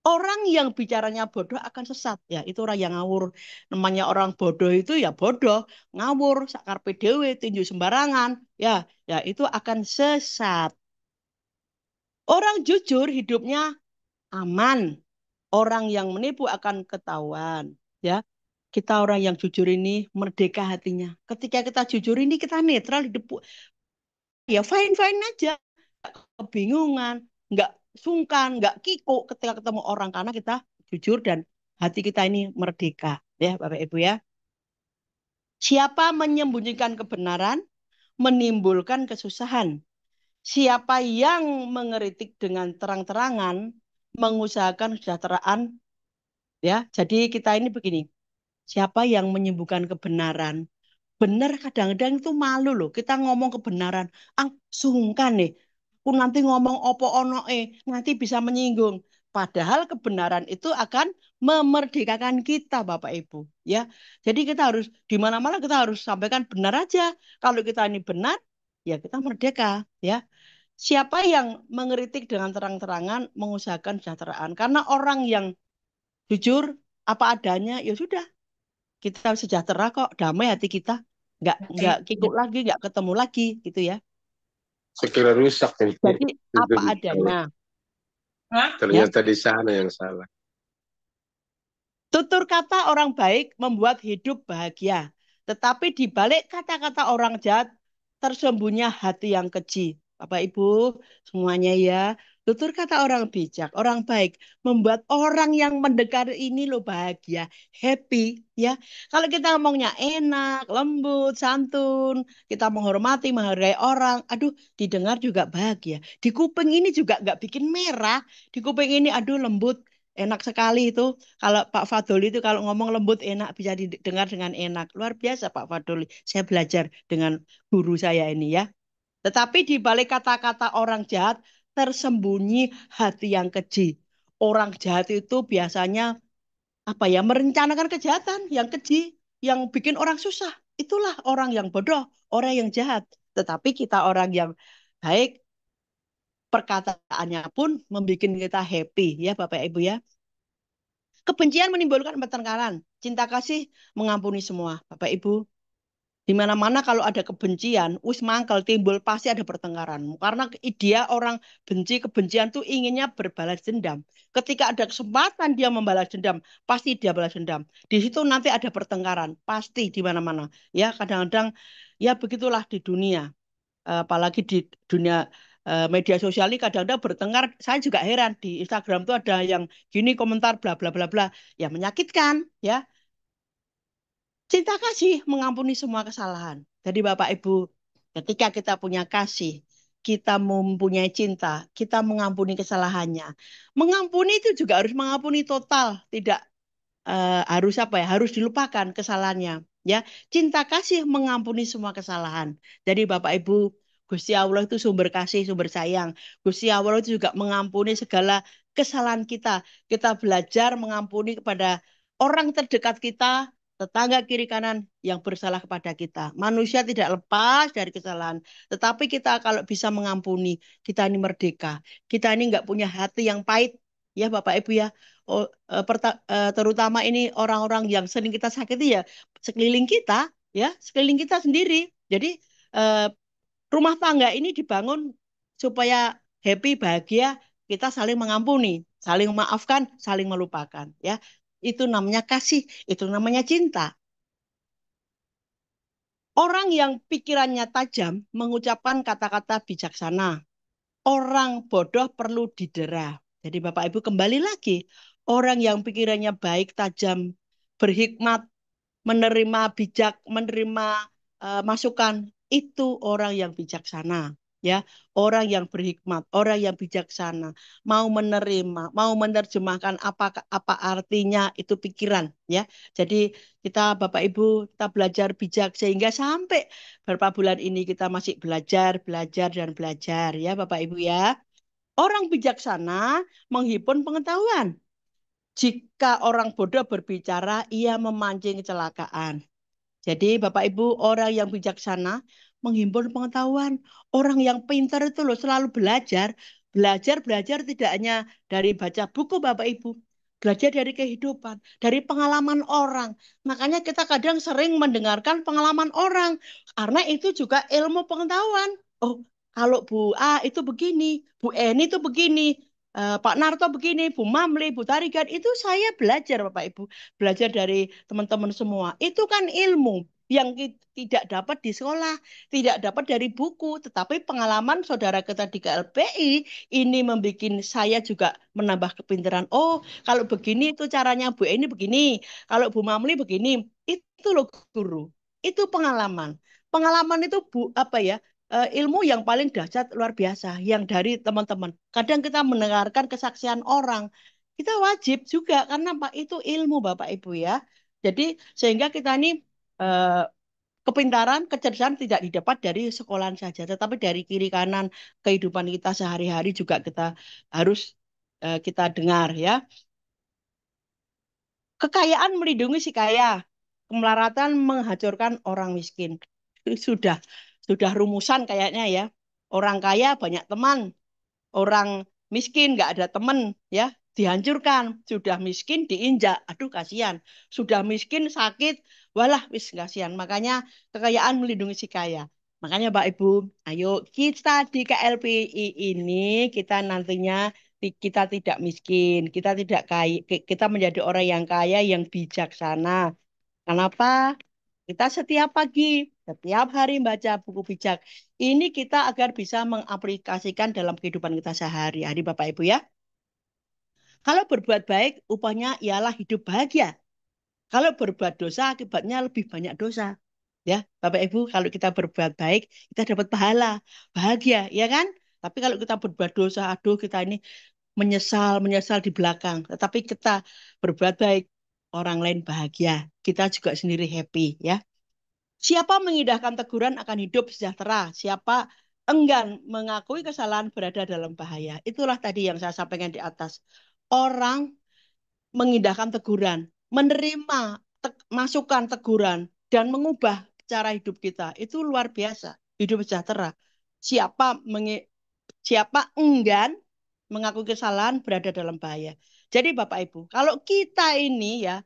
Orang yang bicaranya bodoh akan sesat, ya itu orang yang ngawur. Namanya orang bodoh itu ya bodoh, ngawur, sakarpe dewe, tinju sembarangan, ya, ya itu akan sesat. Orang jujur hidupnya aman. Orang yang menipu akan ketahuan. Ya, kita orang yang jujur ini merdeka hatinya. Ketika kita jujur ini kita netral hidup. Ya fine-fine aja. Nggak kebingungan, nggak sungkan, nggak kikuk ketika ketemu orang. Karena kita jujur dan hati kita ini merdeka. Ya Bapak Ibu ya. Siapa menyembunyikan kebenaran, menimbulkan kesusahan. Siapa yang mengeritik dengan terang-terangan, mengusahakan kesejahteraan. Ya, jadi kita ini begini. Siapa yang menyembuhkan kebenaran? Benar kadang-kadang itu malu loh. Kita ngomong kebenaran. Sungkan nih. Aku nanti ngomong opo ono nanti bisa menyinggung. Padahal kebenaran itu akan memerdekakan kita, Bapak Ibu. Ya, jadi kita harus di mana-mana kita harus sampaikan benar aja. Kalau kita ini benar, ya kita merdeka. Ya, siapa yang mengeritik dengan terang-terangan, mengusahakan kesejahteraan. Karena orang yang jujur apa adanya, ya sudah kita sejahtera kok, damai hati kita, nggak kikuk lagi, nggak ketemu lagi, gitu ya. Sekira rusak ini. Jadi apa adanya. Ternyata di sana yang salah. Tutur kata orang baik membuat hidup bahagia, tetapi di balik kata-kata orang jahat tersembunyi hati yang keji. Bapak Ibu semuanya ya, tutur kata orang bijak, orang baik membuat orang yang mendengar ini loh bahagia, happy ya. Kalau kita ngomongnya enak, lembut, santun, kita menghormati, menghargai orang, aduh didengar juga bahagia. Di kuping ini juga nggak bikin merah, di kuping ini aduh lembut. Enak sekali itu. Kalau Pak Fadoli itu kalau ngomong lembut enak bisa didengar dengan enak. Luar biasa Pak Fadoli. Saya belajar dengan guru saya ini ya. Tetapi di balik kata-kata orang jahat tersembunyi hati yang keji. Orang jahat itu biasanya apa ya merencanakan kejahatan yang keji, yang bikin orang susah. Itulah orang yang bodoh, orang yang jahat. Tetapi kita orang yang baik, perkataannya pun membuat kita happy ya Bapak Ibu ya. Kebencian menimbulkan pertengkaran, cinta kasih mengampuni semua. Bapak Ibu, di mana-mana kalau ada kebencian, mangkel timbul pasti ada pertengkaran. Karena dia orang benci, kebencian tuh inginnya berbalas dendam. Ketika ada kesempatan dia membalas dendam, pasti dia balas dendam. Di situ nanti ada pertengkaran, pasti di mana-mana. Ya, kadang-kadang ya begitulah di dunia. Apalagi di dunia media sosial ini kadang-kadang bertengkar. Saya juga heran di Instagram tuh ada yang gini komentar bla bla bla bla, ya menyakitkan ya. Cinta kasih mengampuni semua kesalahan. Jadi Bapak Ibu, ketika kita punya kasih, kita mempunyai cinta, kita mengampuni kesalahannya. Mengampuni itu juga harus mengampuni total, tidak harus apa ya? Harus dilupakan kesalahannya. Ya, cinta kasih mengampuni semua kesalahan. Jadi Bapak Ibu, Gusti Allah itu sumber kasih, sumber sayang. Gusti Allah itu juga mengampuni segala kesalahan kita. Kita belajar mengampuni kepada orang terdekat kita, tetangga kiri kanan yang bersalah kepada kita. Manusia tidak lepas dari kesalahan. Tetapi kita kalau bisa mengampuni, kita ini merdeka. Kita ini nggak punya hati yang pahit. Ya Bapak Ibu ya. Oh, terutama ini orang-orang yang sering kita sakiti ya sekeliling kita, ya sekeliling kita sendiri. Jadi rumah tangga ini dibangun supaya happy, bahagia, kita saling mengampuni, saling memaafkan, saling melupakan. Ya, itu namanya kasih, itu namanya cinta. Orang yang pikirannya tajam mengucapkan kata-kata bijaksana. Orang bodoh perlu didera. Jadi Bapak Ibu kembali lagi. Orang yang pikirannya baik, tajam, berhikmat, menerima bijak, menerima masukan, itu orang yang bijaksana. Ya, orang yang berhikmat, orang yang bijaksana, mau menerima, mau menerjemahkan apa artinya itu pikiran, ya. Jadi kita Bapak Ibu kita belajar bijak sehingga sampai beberapa bulan ini kita masih belajar, belajar dan belajar, ya Bapak Ibu ya. Orang bijaksana menghimpun pengetahuan. Jika orang bodoh berbicara, ia memancing kecelakaan. Jadi Bapak Ibu, orang yang bijaksana menghimpun pengetahuan. Orang yang pintar itu loh selalu belajar. Belajar tidak hanya dari baca buku Bapak Ibu. Belajar dari kehidupan, dari pengalaman orang. Makanya kita kadang sering mendengarkan pengalaman orang. Karena itu juga ilmu pengetahuan. Oh, kalau Bu A itu begini, Bu Eni itu begini, Pak Narto begini, Bu Mamli, Bu Tarigan, itu saya belajar Bapak Ibu. Belajar dari teman-teman semua. Itu kan ilmu yang tidak dapat di sekolah, tidak dapat dari buku, tetapi pengalaman saudara kita di KLPI ini membuat saya juga menambah kepintaran. Oh, kalau begini itu caranya Bu ini begini, kalau Bu Mamli begini. Itu loh guru. Itu pengalaman. Pengalaman itu apa ya? Ilmu yang paling dahsyat luar biasa yang dari teman-teman. Kadang kita mendengarkan kesaksian orang, kita wajib juga karena Pak itu ilmu Bapak Ibu ya. Jadi sehingga kita ini kepintaran, kecerdasan tidak didapat dari sekolahan saja, tetapi dari kiri kanan kehidupan kita sehari-hari juga kita harus kita dengar ya. Kekayaan melindungi si kaya, kemelaratan menghancurkan orang miskin. Sudah rumusan kayaknya ya. Orang kaya banyak teman, orang miskin nggak ada teman ya, dihancurkan. Sudah miskin diinjak, aduh kasihan. Sudah miskin sakit, walah wis kasihan. Makanya kekayaan melindungi si kaya. Makanya Pak Ibu, ayo kita di KLPI ini kita nantinya kita tidak miskin, kita tidak kaya, kita menjadi orang yang kaya, yang bijaksana. Kenapa? Kita setiap pagi, setiap hari baca buku bijak. Ini kita agar bisa mengaplikasikan dalam kehidupan kita sehari-hari, Bapak Ibu ya. Kalau berbuat baik, upahnya ialah hidup bahagia. Kalau berbuat dosa, akibatnya lebih banyak dosa. Ya, Bapak Ibu, kalau kita berbuat baik, kita dapat pahala, bahagia, ya kan? Tapi kalau kita berbuat dosa, aduh kita ini menyesal di belakang. Tetapi kita berbuat baik, orang lain bahagia. Kita juga sendiri happy, ya. Siapa mengindahkan teguran akan hidup sejahtera. Siapa enggan mengakui kesalahan berada dalam bahaya. Itulah tadi yang saya sampaikan di atas. Orang mengindahkan teguran, menerima masukan teguran, dan mengubah cara hidup kita. Itu luar biasa. Hidup sejahtera. Siapa enggan mengakui kesalahan berada dalam bahaya. Jadi Bapak Ibu, kalau kita ini ya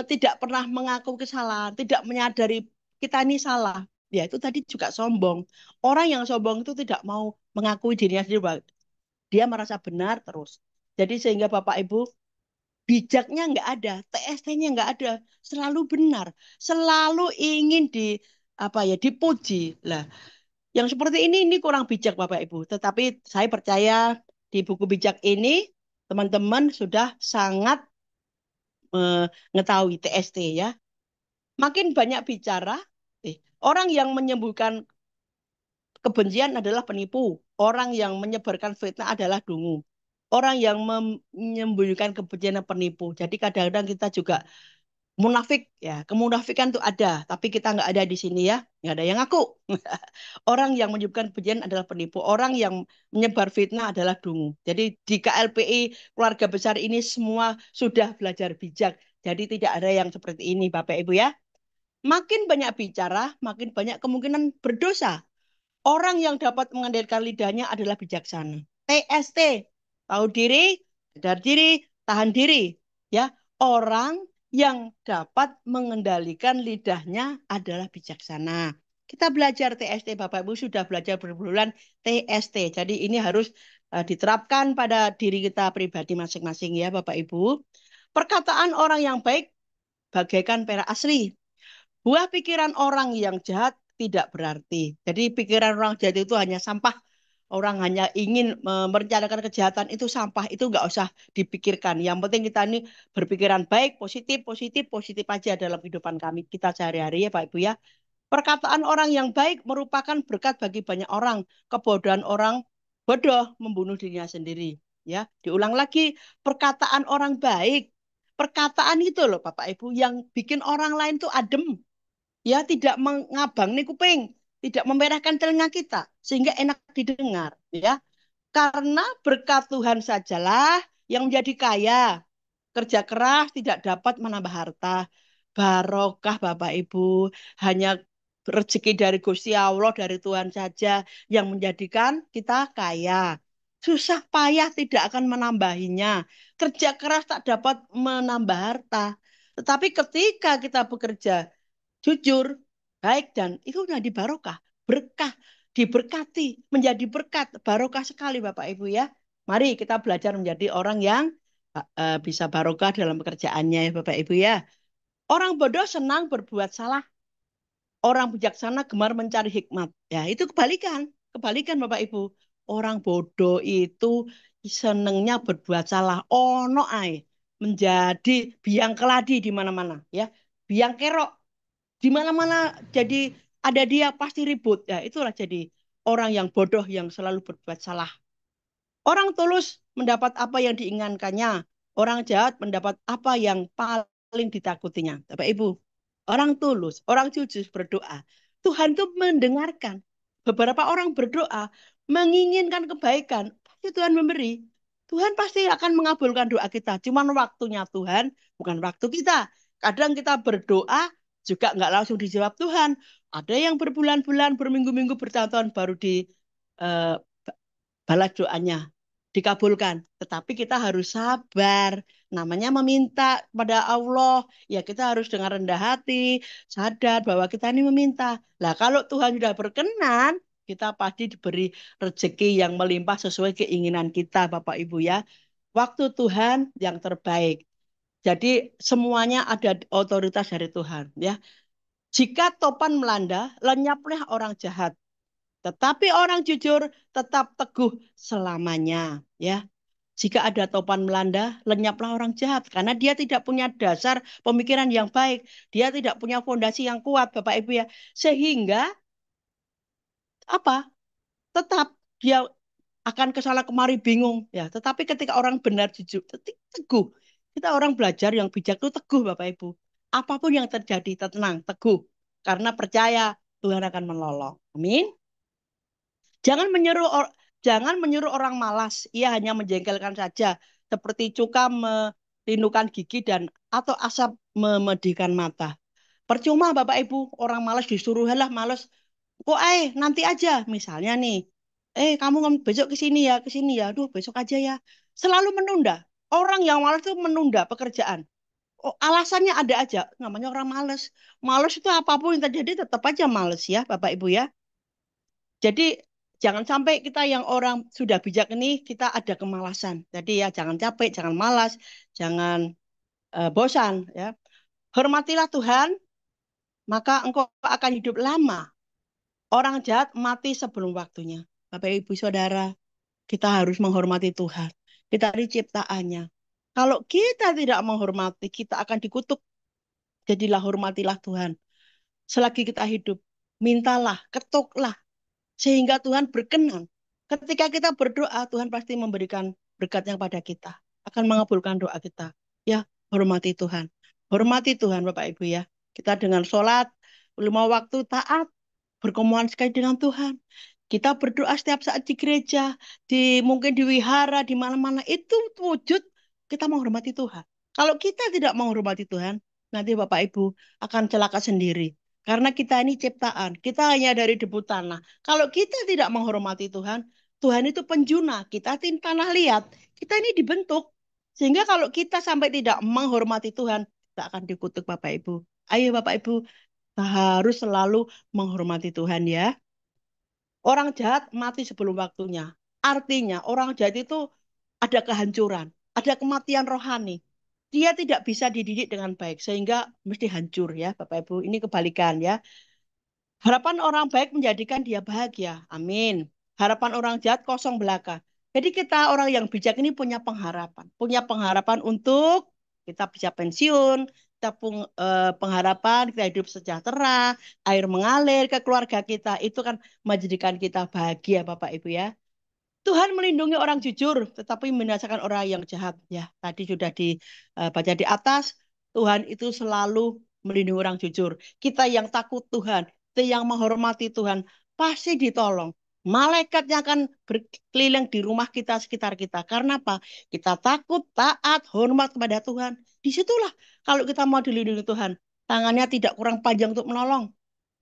tidak pernah mengaku kesalahan, tidak menyadari kita ini salah. Ya itu tadi juga sombong. Orang yang sombong itu tidak mau mengakui dirinya sendiri bahwa dia merasa benar terus. Jadi sehingga Bapak Ibu bijaknya nggak ada, TST-nya nggak ada, selalu benar, selalu ingin dipuji. Lah, yang seperti ini kurang bijak Bapak Ibu. Tetapi saya percaya di buku bijak ini teman-teman sudah sangat mengetahui TST ya. Makin banyak bicara, orang yang menyembuhkan kebencian adalah penipu. Orang yang menyebarkan fitnah adalah dungu. Orang yang menyembunyikan kebencian adalah penipu. Jadi kadang-kadang kita juga munafik ya. Kemunafikan itu ada, tapi kita nggak ada di sini ya. Nggak ada yang ngaku. Orang yang menyebabkan kebencian adalah penipu. Orang yang menyebar fitnah adalah dungu. Jadi di KLPI keluarga besar ini semua sudah belajar bijak. Jadi tidak ada yang seperti ini Bapak Ibu ya. Makin banyak bicara, makin banyak kemungkinan berdosa. Orang yang dapat mengendalikan lidahnya adalah bijaksana. TST, tahu diri, sadar diri, tahan diri. Ya, orang yang dapat mengendalikan lidahnya adalah bijaksana. Kita belajar TST, Bapak Ibu sudah belajar berbulan TST. Jadi ini harus diterapkan pada diri kita pribadi masing-masing ya Bapak Ibu. Perkataan orang yang baik bagaikan perak asli. Buah pikiran orang yang jahat tidak berarti. Jadi pikiran orang jahat itu hanya sampah. Orang hanya ingin merencanakan kejahatan itu sampah. Itu nggak usah dipikirkan. Yang penting kita ini berpikiran baik, positif, positif, positif aja dalam kehidupan kami. Kita sehari-hari ya Pak Ibu ya. Perkataan orang yang baik merupakan berkat bagi banyak orang. Kebodohan orang bodoh membunuh dirinya sendiri. Ya, diulang lagi, perkataan orang baik. Perkataan itu loh Bapak Ibu yang bikin orang lain tuh adem. Ya, tidak mengabang nih kuping, tidak memerahkan telinga kita sehingga enak didengar ya. Karena berkat Tuhan sajalah yang menjadi kaya. Kerja keras tidak dapat menambah harta. Barokah Bapak Ibu, hanya rezeki dari Gusti Allah, dari Tuhan saja yang menjadikan kita kaya. Susah payah tidak akan menambahinya. Kerja keras tak dapat menambah harta. Tetapi ketika kita bekerja jujur, baik, dan itu menjadi barokah, berkah, diberkati, menjadi berkat, barokah sekali Bapak Ibu ya. Mari kita belajar menjadi orang yang bisa barokah dalam pekerjaannya ya Bapak Ibu ya. Orang bodoh senang berbuat salah, orang bijaksana gemar mencari hikmat. Ya, itu kebalikan, kebalikan Bapak Ibu. Orang bodoh itu senengnya berbuat salah, ono ae, menjadi biang keladi di mana-mana ya. Biang kerok di mana-mana jadi ada dia pasti ribut. Ya, itulah jadi orang yang bodoh yang selalu berbuat salah. Orang tulus mendapat apa yang diinginkannya. Orang jahat mendapat apa yang paling ditakutinya. Bapak Ibu, orang tulus, orang jujur berdoa. Tuhan itu mendengarkan. Beberapa orang berdoa menginginkan kebaikan. Pasti Tuhan memberi. Tuhan pasti akan mengabulkan doa kita. Cuman waktunya Tuhan, bukan waktu kita. Kadang kita berdoa juga nggak langsung dijawab Tuhan. Ada yang berbulan-bulan, berminggu-minggu, bertahun-tahun baru balas doanya, dikabulkan. Tetapi kita harus sabar. Namanya meminta pada Allah. Ya kita harus dengan rendah hati, sadar bahwa kita ini meminta. Lah kalau Tuhan sudah berkenan, kita pasti diberi rezeki yang melimpah sesuai keinginan kita Bapak Ibu ya. Waktu Tuhan yang terbaik. Jadi semuanya ada otoritas dari Tuhan ya. Jika topan melanda, lenyaplah orang jahat. Tetapi orang jujur tetap teguh selamanya ya. Jika ada topan melanda, lenyaplah orang jahat karena dia tidak punya dasar pemikiran yang baik. Dia tidak punya fondasi yang kuat Bapak Ibu ya. Sehingga apa? Tetap dia akan kesana kemari bingung ya. Tetapi ketika orang benar jujur, teguh. Kita orang belajar yang bijak itu teguh Bapak Ibu. Apapun yang terjadi tenang, teguh. Karena percaya Tuhan akan menolong. Amin. Jangan menyuruh orang malas. Ia hanya menjengkelkan saja. Seperti cuka merindukan gigi dan atau asap memedihkan mata. Percuma Bapak Ibu, orang malas disuruh, halah malas. Kok nanti aja. Misalnya nih, kamu besok ke sini ya, ke sini ya. Aduh, besok aja ya. Selalu menunda. Orang yang malas itu menunda pekerjaan. Oh, alasannya ada aja. Namanya orang malas. Malas itu apapun yang terjadi tetap aja malas ya, Bapak Ibu ya. Jadi jangan sampai kita yang orang sudah bijak ini kita ada kemalasan. Jadi ya jangan capek, jangan malas, jangan bosan ya. Hormatilah Tuhan, maka engkau akan hidup lama. Orang jahat mati sebelum waktunya. Bapak Ibu Saudara, kita harus menghormati Tuhan. Kita dari ciptaannya. Kalau kita tidak menghormati, kita akan dikutuk. Jadilah hormatilah Tuhan. Selagi kita hidup, mintalah, ketuklah. Sehingga Tuhan berkenan. Ketika kita berdoa, Tuhan pasti memberikan berkatnya pada kita. Akan mengabulkan doa kita. Ya, hormati Tuhan. Hormati Tuhan Bapak Ibu ya. Kita dengan sholat, 5 waktu taat, berkomunikasi dengan Tuhan. Kita berdoa setiap saat di gereja, mungkin di wihara, di mana-mana. Itu wujud kita menghormati Tuhan. Kalau kita tidak menghormati Tuhan, nanti Bapak Ibu akan celaka sendiri. Karena kita ini ciptaan, kita hanya dari debu tanah. Kalau kita tidak menghormati Tuhan, Tuhan itu penjuna, kita tanah liat. Kita ini dibentuk. Sehingga kalau kita sampai tidak menghormati Tuhan, kita akan dikutuk Bapak Ibu. Ayo Bapak Ibu, kita harus selalu menghormati Tuhan ya. Orang jahat mati sebelum waktunya. Artinya orang jahat itu ada kehancuran, ada kematian rohani. Dia tidak bisa dididik dengan baik sehingga mesti hancur ya Bapak Ibu. Ini kebalikan ya. Harapan orang baik menjadikan dia bahagia. Amin. Harapan orang jahat kosong belaka. Jadi kita orang yang bijak ini punya pengharapan. Punya pengharapan untuk kita bisa pensiun, kita pengharapan kita hidup sejahtera, air mengalir ke keluarga kita. Itu kan menjadikan kita bahagia Bapak Ibu ya. Tuhan melindungi orang jujur, tetapi membinasakan orang yang jahat. Ya, tadi sudah dibaca di atas, Tuhan itu selalu melindungi orang jujur. Kita yang takut Tuhan, kita yang menghormati Tuhan, pasti ditolong. Malaikatnya akan berkeliling di rumah kita, sekitar kita. Karena apa? Kita takut, taat, hormat kepada Tuhan. Disitulah kalau kita mau dilindungi Tuhan, tangannya tidak kurang panjang untuk menolong.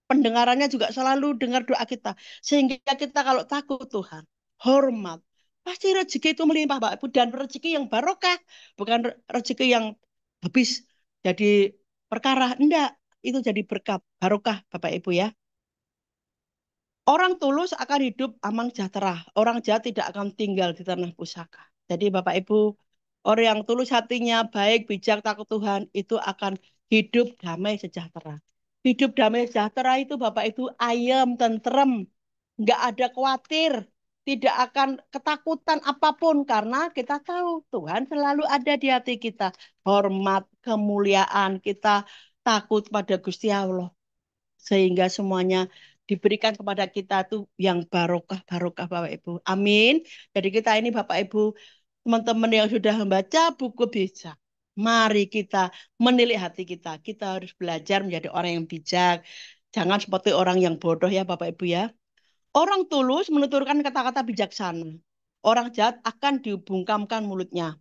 Pendengarannya juga selalu dengar doa kita. Sehingga kita kalau takut Tuhan, hormat, pasti rezeki itu melimpah Pak Ibu. Dan rezeki yang barokah, bukan rezeki yang habis jadi perkara. Enggak, itu jadi berkat, barokah Bapak Ibu ya. Orang tulus akan hidup aman sejahtera. Orang jahat tidak akan tinggal di tanah pusaka. Jadi Bapak Ibu, orang yang tulus hatinya, baik, bijak, takut Tuhan, itu akan hidup damai sejahtera. Hidup damai sejahtera itu Bapak Ibu ayem, tentrem, nggak ada khawatir, tidak akan ketakutan apapun karena kita tahu Tuhan selalu ada di hati kita. Hormat, kemuliaan, kita takut pada Gusti Allah. Sehingga semuanya diberikan kepada kita tuh yang barokah Bapak Ibu. Amin. Jadi kita ini Bapak Ibu, teman-teman yang sudah membaca buku bijak. Mari kita menilik hati kita. Kita harus belajar menjadi orang yang bijak. Jangan seperti orang yang bodoh ya Bapak Ibu ya. Orang tulus menuturkan kata-kata bijaksana. Orang jahat akan dibungkamkan mulutnya.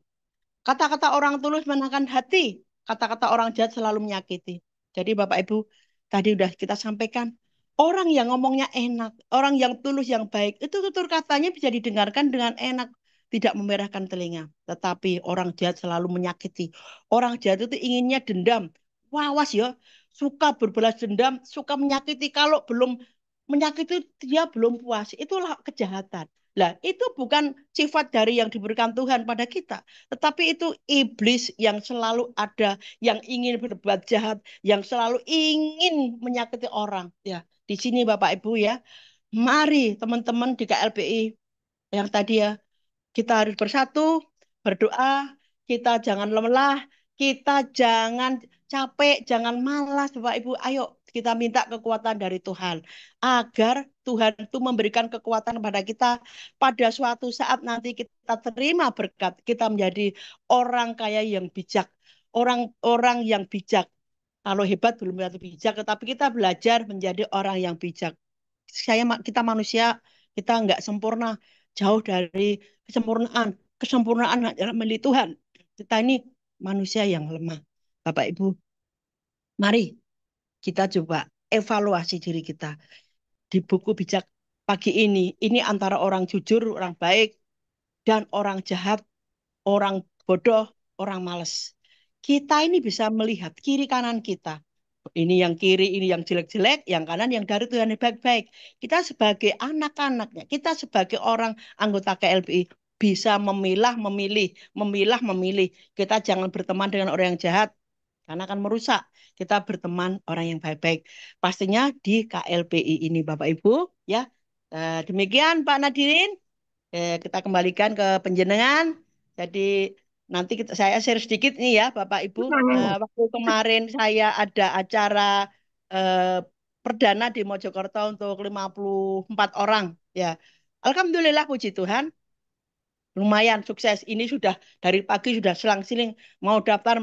Kata-kata orang tulus menenangkan hati. Kata-kata orang jahat selalu menyakiti. Jadi Bapak Ibu, tadi sudah kita sampaikan. Orang yang ngomongnya enak, orang yang tulus, yang baik, itu tutur katanya bisa didengarkan dengan enak. Tidak memerahkan telinga. Tetapi orang jahat selalu menyakiti. Orang jahat itu inginnya dendam. Wawas ya. Suka berbalas dendam, suka menyakiti. Kalau belum menyakiti, dia belum puas. Itulah kejahatan. Lah, itu bukan sifat dari yang diberikan Tuhan pada kita. Tetapi itu iblis yang selalu ada, yang ingin berbuat jahat, yang selalu ingin menyakiti orang. Ya, di sini Bapak Ibu ya. Mari teman-teman di KLBI yang tadi ya, kita harus bersatu, berdoa, kita jangan lelah, kita jangan capek, jangan malas, Bapak Ibu. Ayo kita minta kekuatan dari Tuhan. Agar Tuhan itu memberikan kekuatan kepada kita pada suatu saat nanti kita terima berkat. Kita menjadi orang kaya yang bijak. Orang-orang yang bijak. Kalau hebat belum tentu bijak, tetapi kita belajar menjadi orang yang bijak. Kita manusia, kita nggak sempurna, jauh dari kesempurnaan. Kesempurnaan adalah milik Tuhan. Kita ini manusia yang lemah. Bapak Ibu, mari kita coba evaluasi diri kita. Di buku bijak pagi ini antara orang jujur, orang baik, dan orang jahat, orang bodoh, orang males. Kita ini bisa melihat kiri kanan kita. Ini yang kiri, ini yang jelek-jelek, yang kanan, yang dari Tuhan yang baik-baik. Kita sebagai anak-anaknya, kita sebagai orang anggota KLBI bisa memilih. Kita jangan berteman dengan orang yang jahat, karena akan merusak. Kita berteman orang yang baik-baik. Pastinya di KLBI ini Bapak Ibu. Ya, demikian Pak Nadirin. Kita kembalikan ke penjenengan. Jadi nanti saya share sedikit nih ya Bapak Ibu. Waktu kemarin saya ada acara perdana di Mojokerto untuk 54 orang. Ya, Alhamdulillah puji Tuhan. Lumayan sukses. Ini sudah dari pagi sudah selang-siling mau daftar.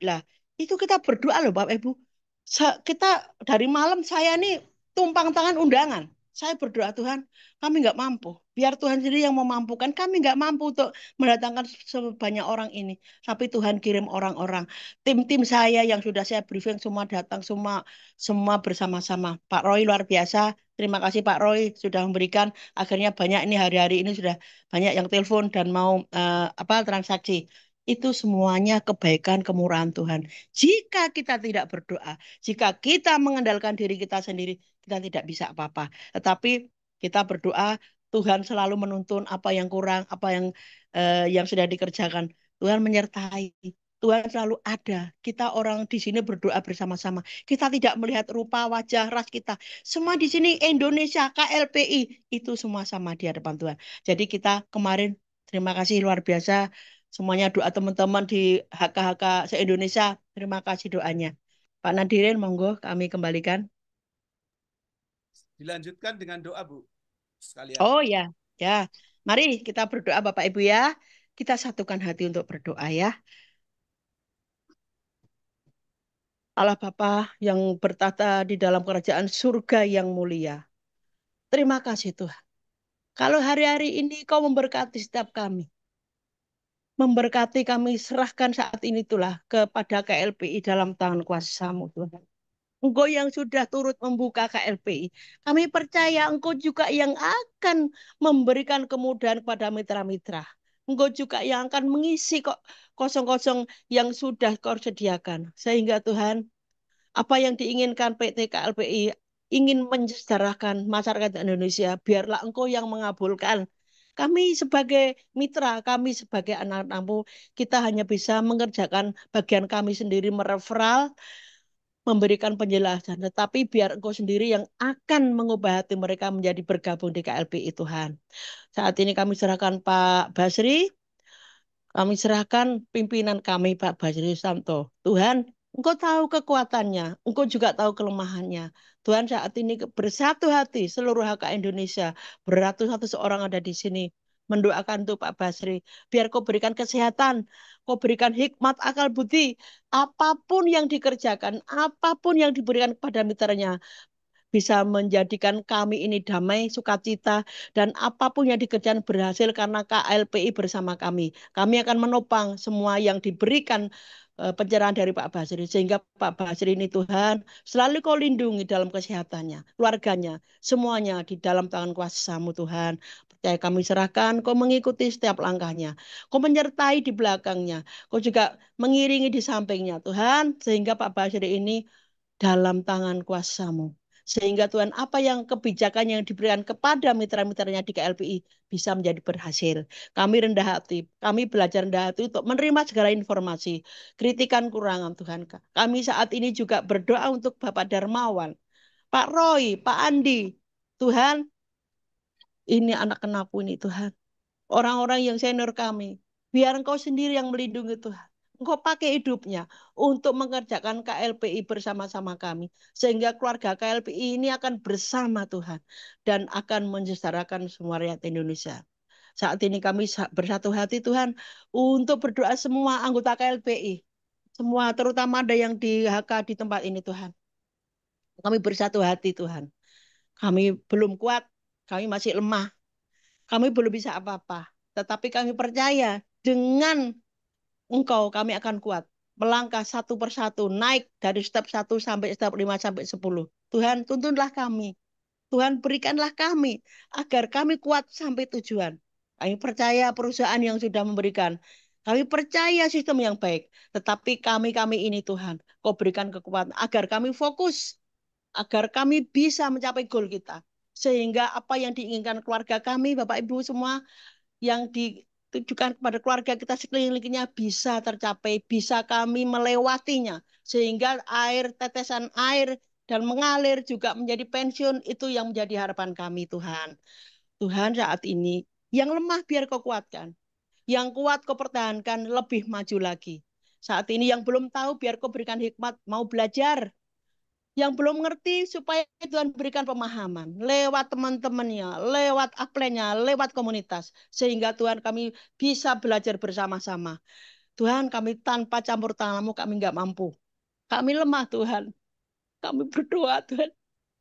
Lah, itu kita berdoa loh Bapak Ibu. Kita dari malam saya nih tumpang tangan undangan. Saya berdoa, Tuhan, kami nggak mampu. Biar Tuhan sendiri yang memampukan. Kami nggak mampu untuk mendatangkan sebanyak orang ini. Tapi Tuhan kirim orang-orang. Tim-tim saya yang sudah saya briefing semua datang, semua bersama-sama. Pak Roy luar biasa. Terima kasih Pak Roy sudah memberikan. Akhirnya banyak ini hari-hari ini sudah banyak yang telepon dan mau transaksi. Itu semuanya kebaikan kemurahan Tuhan. Jika kita tidak berdoa, jika kita mengandalkan diri kita sendiri, kita tidak bisa apa-apa. Tetapi kita berdoa, Tuhan selalu menuntun apa yang kurang, apa yang sudah dikerjakan. Tuhan menyertai. Tuhan selalu ada. Kita orang di sini berdoa bersama-sama. Kita tidak melihat rupa, wajah, ras kita. Semua di sini Indonesia, KLPI, itu semua sama di hadapan Tuhan. Jadi kita kemarin, terima kasih luar biasa. Semuanya doa teman-teman di HK-HK se-Indonesia. Terima kasih doanya. Pak Nadirin, monggo kami kembalikan. Dilanjutkan dengan doa, Bu. Sekalian. Oh ya, ya. Mari kita berdoa Bapak Ibu ya. Kita satukan hati untuk berdoa ya. Allah Bapa yang bertata di dalam kerajaan surga yang mulia. Terima kasih Tuhan. Kalau hari-hari ini Kau memberkati setiap kami. Memberkati kami serahkan saat ini itulah kepada KLPI dalam tangan kuasa-Mu Tuhan. Engkau yang sudah turut membuka KLPI. Kami percaya Engkau juga yang akan memberikan kemudahan kepada mitra-mitra. Engkau juga yang akan mengisi kok kosong-kosong yang sudah Kau sediakan. Sehingga Tuhan, apa yang diinginkan PT KLPI ingin mensejarahkan masyarakat Indonesia, biarlah Engkau yang mengabulkan. Kami sebagai mitra, kami sebagai anak-anakmu, kita hanya bisa mengerjakan bagian kami sendiri mereferal, memberikan penjelasan. Tetapi biar Engkau sendiri yang akan mengubah hati mereka menjadi bergabung di KLPI Tuhan. Saat ini kami serahkan Pak Basri, kami serahkan pimpinan kami Pak Basri Santo. Tuhan, Engkau tahu kekuatannya, Engkau juga tahu kelemahannya. Tuhan saat ini bersatu hati seluruh HK Indonesia, beratus-ratus orang ada di sini. Mendoakan untuk Pak Basri, biar Kau berikan kesehatan, Kau berikan hikmat, akal budi, apapun yang dikerjakan, apapun yang diberikan kepada mitranya, bisa menjadikan kami ini damai, sukacita, dan apapun yang dikerjakan berhasil karena KLPI bersama kami. Kami akan menopang semua yang diberikan pencerahan dari Pak Basri. Sehingga Pak Basri ini Tuhan, selalu Kau lindungi dalam kesehatannya, keluarganya, semuanya di dalam tangan kuasa-Mu Tuhan. Percaya kami serahkan, Kau mengikuti setiap langkahnya. Kau menyertai di belakangnya. Kau juga mengiringi di sampingnya Tuhan. Sehingga Pak Basri ini dalam tangan kuasa-Mu. Sehingga Tuhan, apa yang kebijakan yang diberikan kepada mitra-mitranya di KLPI bisa menjadi berhasil. Kami rendah hati, kami belajar rendah hati untuk menerima segala informasi, kritikan kurangan Tuhan. Kami saat ini juga berdoa untuk Bapak Darmawan, Pak Roy, Pak Andi. Tuhan, ini anak-anakku ini Tuhan. Orang-orang yang senior kami. Biar Engkau sendiri yang melindungi Tuhan. Engkau pakai hidupnya untuk mengerjakan KLPI bersama-sama kami. Sehingga keluarga KLPI ini akan bersama Tuhan. Dan akan mensejahterakan semua rakyat Indonesia. Saat ini kami bersatu hati Tuhan untuk berdoa semua anggota KLPI. Semua terutama ada yang di HK di tempat ini Tuhan. Kami bersatu hati Tuhan. Kami belum kuat, kami masih lemah. Kami belum bisa apa-apa. Tetapi kami percaya dengan Engkau kami akan kuat. Melangkah satu persatu, naik dari step 1 sampai step 5 sampai 10. Tuhan tuntunlah kami. Tuhan berikanlah kami agar kami kuat sampai tujuan. Kami percaya perusahaan yang sudah memberikan. Kami percaya sistem yang baik. Tetapi kami ini Tuhan, Kau berikan kekuatan agar kami fokus. Agar kami bisa mencapai goal kita. Sehingga apa yang diinginkan keluarga kami, Bapak Ibu semua, yang ditujukan kepada keluarga kita sekelilingnya bisa tercapai, bisa kami melewatinya. Sehingga tetesan air dan mengalir juga menjadi pensiun, itu yang menjadi harapan kami Tuhan. Tuhan saat ini, yang lemah biar Kau kuatkan. Yang kuat Kau pertahankan, lebih maju lagi. Saat ini yang belum tahu biar Kau berikan hikmat, mau belajar. Yang belum ngerti supaya Tuhan berikan pemahaman lewat teman-temannya, lewat upline-nya, lewat komunitas. Sehingga Tuhan kami bisa belajar bersama-sama. Tuhan kami tanpa campur tangan-Mu kami nggak mampu. Kami lemah Tuhan. Kami berdoa Tuhan.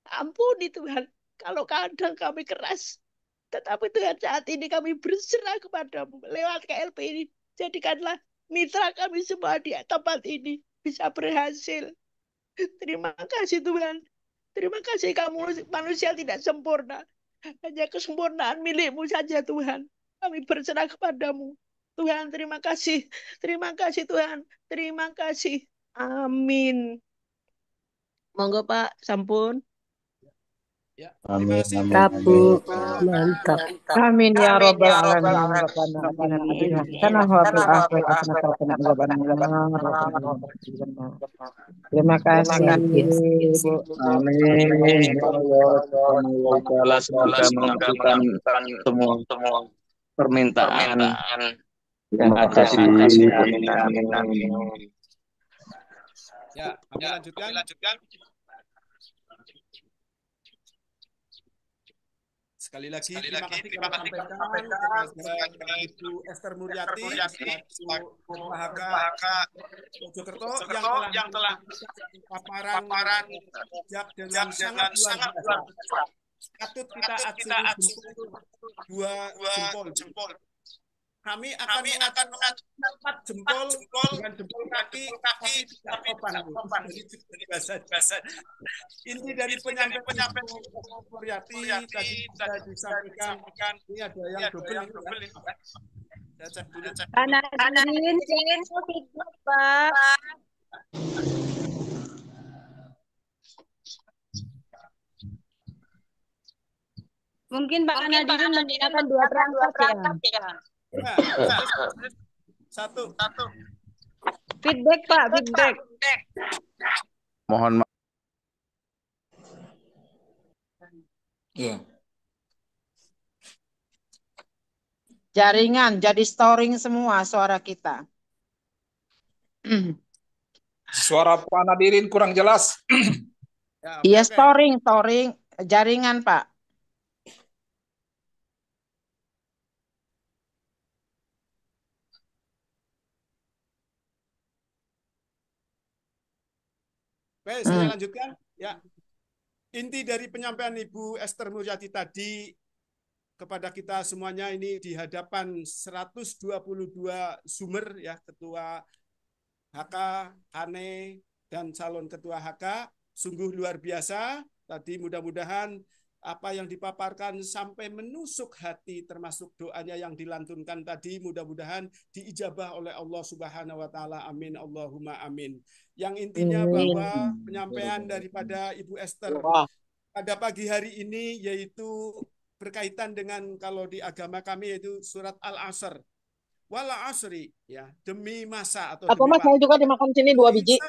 Ampuni Tuhan. Kalau kadang kami keras, tetapi Tuhan saat ini kami berserah kepadamu lewat KLP ini. Jadikanlah mitra kami semua di tempat ini bisa berhasil. Terima kasih Tuhan. Terima kasih kamu manusia tidak sempurna. Hanya kesempurnaan milikmu saja Tuhan. Kami berserah kepadamu. Tuhan terima kasih. Terima kasih Tuhan. Terima kasih. Amin. Monggo Pak, sampun. Ya, Amin, terima kasih. amin, Tabu, amin. mantap. Amin ya Amin robbal ya rabbal alamin. alamin. Rabbana atina fid dunya Amin. hasanah wa fil Karena akhirati wakil hasanah akhir wa qina kita adzabannar. Terima kasih Terima kasih. Bu. Amin. Ya Allah, Subhanahu wa ta'ala, semoga mengabulkan semua permintaan yang ada di amin. Ya, kami lanjutkan. Sekali lagi terima kasih kami sampaikan kepada Ibu Esther Muryati selaku PHK Mojokerto yang telah paparan bijak dengan sangat luar biasa. Patut kita acungi dua jempol. Kami akan mengangkat jempol dengan jempol kaki tapi tidak topan. Bahasa. Inti dari penyampaian Muryati tadi sudah disampaikan. Ini ada yang double ini. Saya cek dulu. Nadirin, Pak. Mungkin Pak Nadirin menggunakan dua perangkat ya. Nah, satu. Feedback Pak, feedback. Mohon maaf. Iya. Jaringan jadi storing semua suara kita. Suara Pak Nadirin kurang jelas. Iya, storing jaringan Pak. Baik, saya lanjutkan. Ya. Inti dari penyampaian Ibu Esther Muryati tadi kepada kita semuanya ini di hadapan 122 sumber ya, ketua HK, Hane, dan calon ketua HK, sungguh luar biasa. Tadi mudah-mudahan apa yang dipaparkan sampai menusuk hati, termasuk doanya yang dilantunkan tadi, mudah-mudahan diijabah oleh Allah Subhanahu wa Ta'ala. Amin, Allahumma amin. Yang intinya bahwa penyampaian daripada Ibu Esther pada pagi hari ini yaitu berkaitan dengan kalau di agama kami yaitu surat Al-Asr. Wal asri, ya, demi masa atau demi Mas mau juga dimakan sini 2 biji.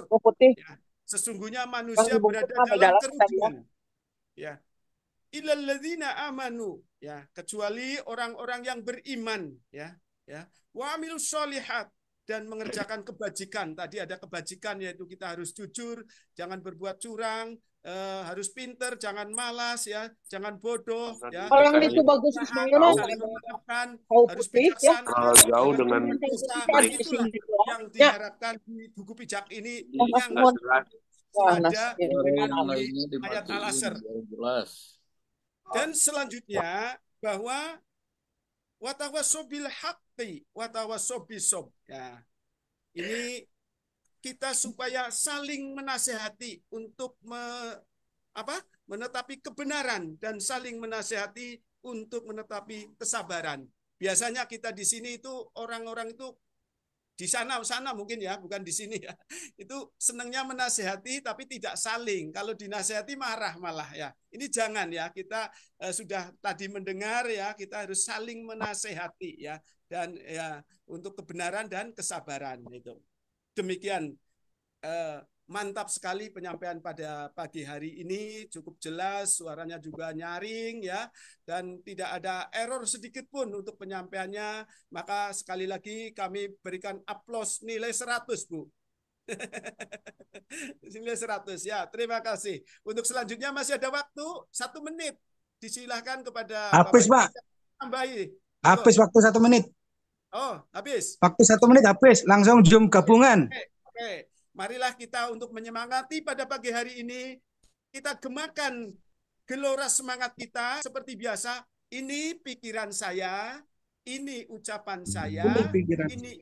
Putih. Ya, sesungguhnya manusia berada dalam kerugian. Ya. Illal ladzina amanu, ya, kecuali orang-orang yang beriman, ya. Wa amilus sholihat, dan mengerjakan kebajikan. Tadi ada kebajikan yaitu kita harus jujur, jangan berbuat curang, harus pinter, jangan malas, ya, jangan bodoh, ya. Orang itu bagus Saling memaafkan, harus bijaksana. Jauh dengan Itulah yang diharapkan di buku pijak ini yang ada dengan ayat Al-Asr. Dan selanjutnya bahwa watawassobil haqqi watawassobisob. Ya. Ini kita supaya saling menasehati untuk menetapi kebenaran dan saling menasehati untuk menetapi kesabaran. Biasanya kita di sini itu orang-orang itu di sana mungkin ya, bukan di sini ya. Itu senangnya menasehati tapi tidak saling. Kalau dinasehati marah malah ya. Ini jangan ya. Kita sudah tadi mendengar ya, kita harus saling menasehati ya, dan ya untuk kebenaran dan kesabaran itu. Demikian mantap sekali penyampaian pada pagi hari ini, cukup jelas, suaranya juga nyaring ya, dan tidak ada error sedikit pun untuk penyampaiannya. Maka sekali lagi kami berikan aplaus nilai 100, Bu. Nilai 100 ya. Terima kasih. Untuk selanjutnya masih ada waktu 1 menit. Disilahkan kepada habis, Pak. Tambahi. Habis waktu 1 menit. Oh, habis. Waktu 1 menit habis. Langsung Zoom gabungan. Oke. Marilah kita untuk menyemangati pada pagi hari ini, kita gemakan gelora semangat kita seperti biasa. Ini pikiran saya, ini ucapan saya, ini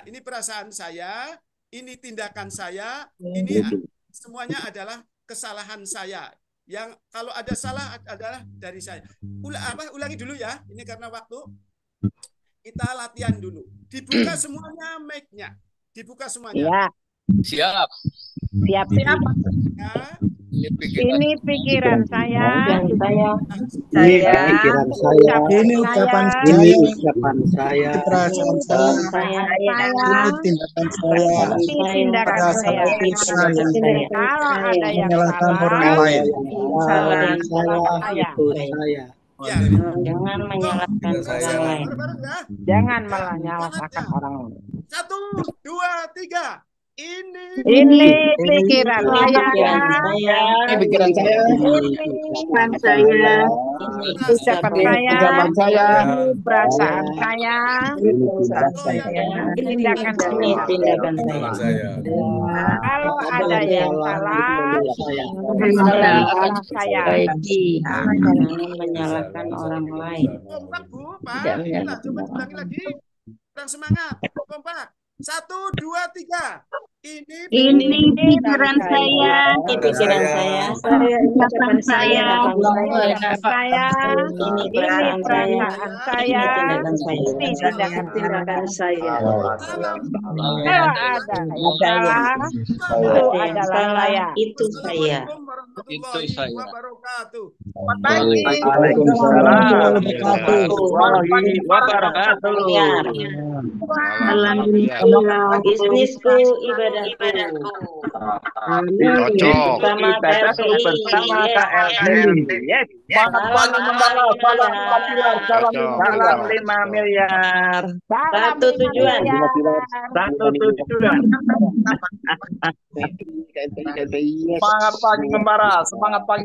ini perasaan saya, ini tindakan saya, ini semuanya adalah kesalahan saya. Yang kalau ada salah adalah dari saya. Ulangi dulu ya. Ini karena waktu. Kita latihan dulu. Dibuka semuanya mic-nya. Dibuka semuanya. Ya. Siap. Siap. Ya. Ini pikiran saya. Ini pikiran saya. Ini ucapan Ini saya. ucapan saya. Ini perasaan saya. Ini tindakan saya. Ini tindakan saya. Kalau ada yang Menyalahkan orang salah, lain. kesalahan saya. Itu saya. Ya. Jangan menyalahkan orang lain. Ya. Jangan menyalahkan orang lain. 1, 2, 3. Ini pikiran saya. Ini pikiran saya. Pikiran saya. Ucapan saya. Perasaan saya. Tindakan saya. Kalau ada yang salah, kesalahan saya. Jangan menyalahkan orang lain. kompak, Bu, Pak. Kita coba ulangi lagi. Kurang semangat. Kompak. 1, 2, 3. Ini pikiran saya. Pikiran saya. Ucapan saya. Ini perasaan saya. Ini tindakan saya. Kalau ada yang salah, itu adalah saya. Itu saya. Itu saya. Waalaikumsalam warahmatullahi wabarakatuh. Alhamdulillah. Bisnisku ibadahku. Cocok. Ibadahku bersama KLTM. Yes. Salam 5 miliar. Satu tujuan. Satu tujuan. Semangat pagi membara, semangat pagi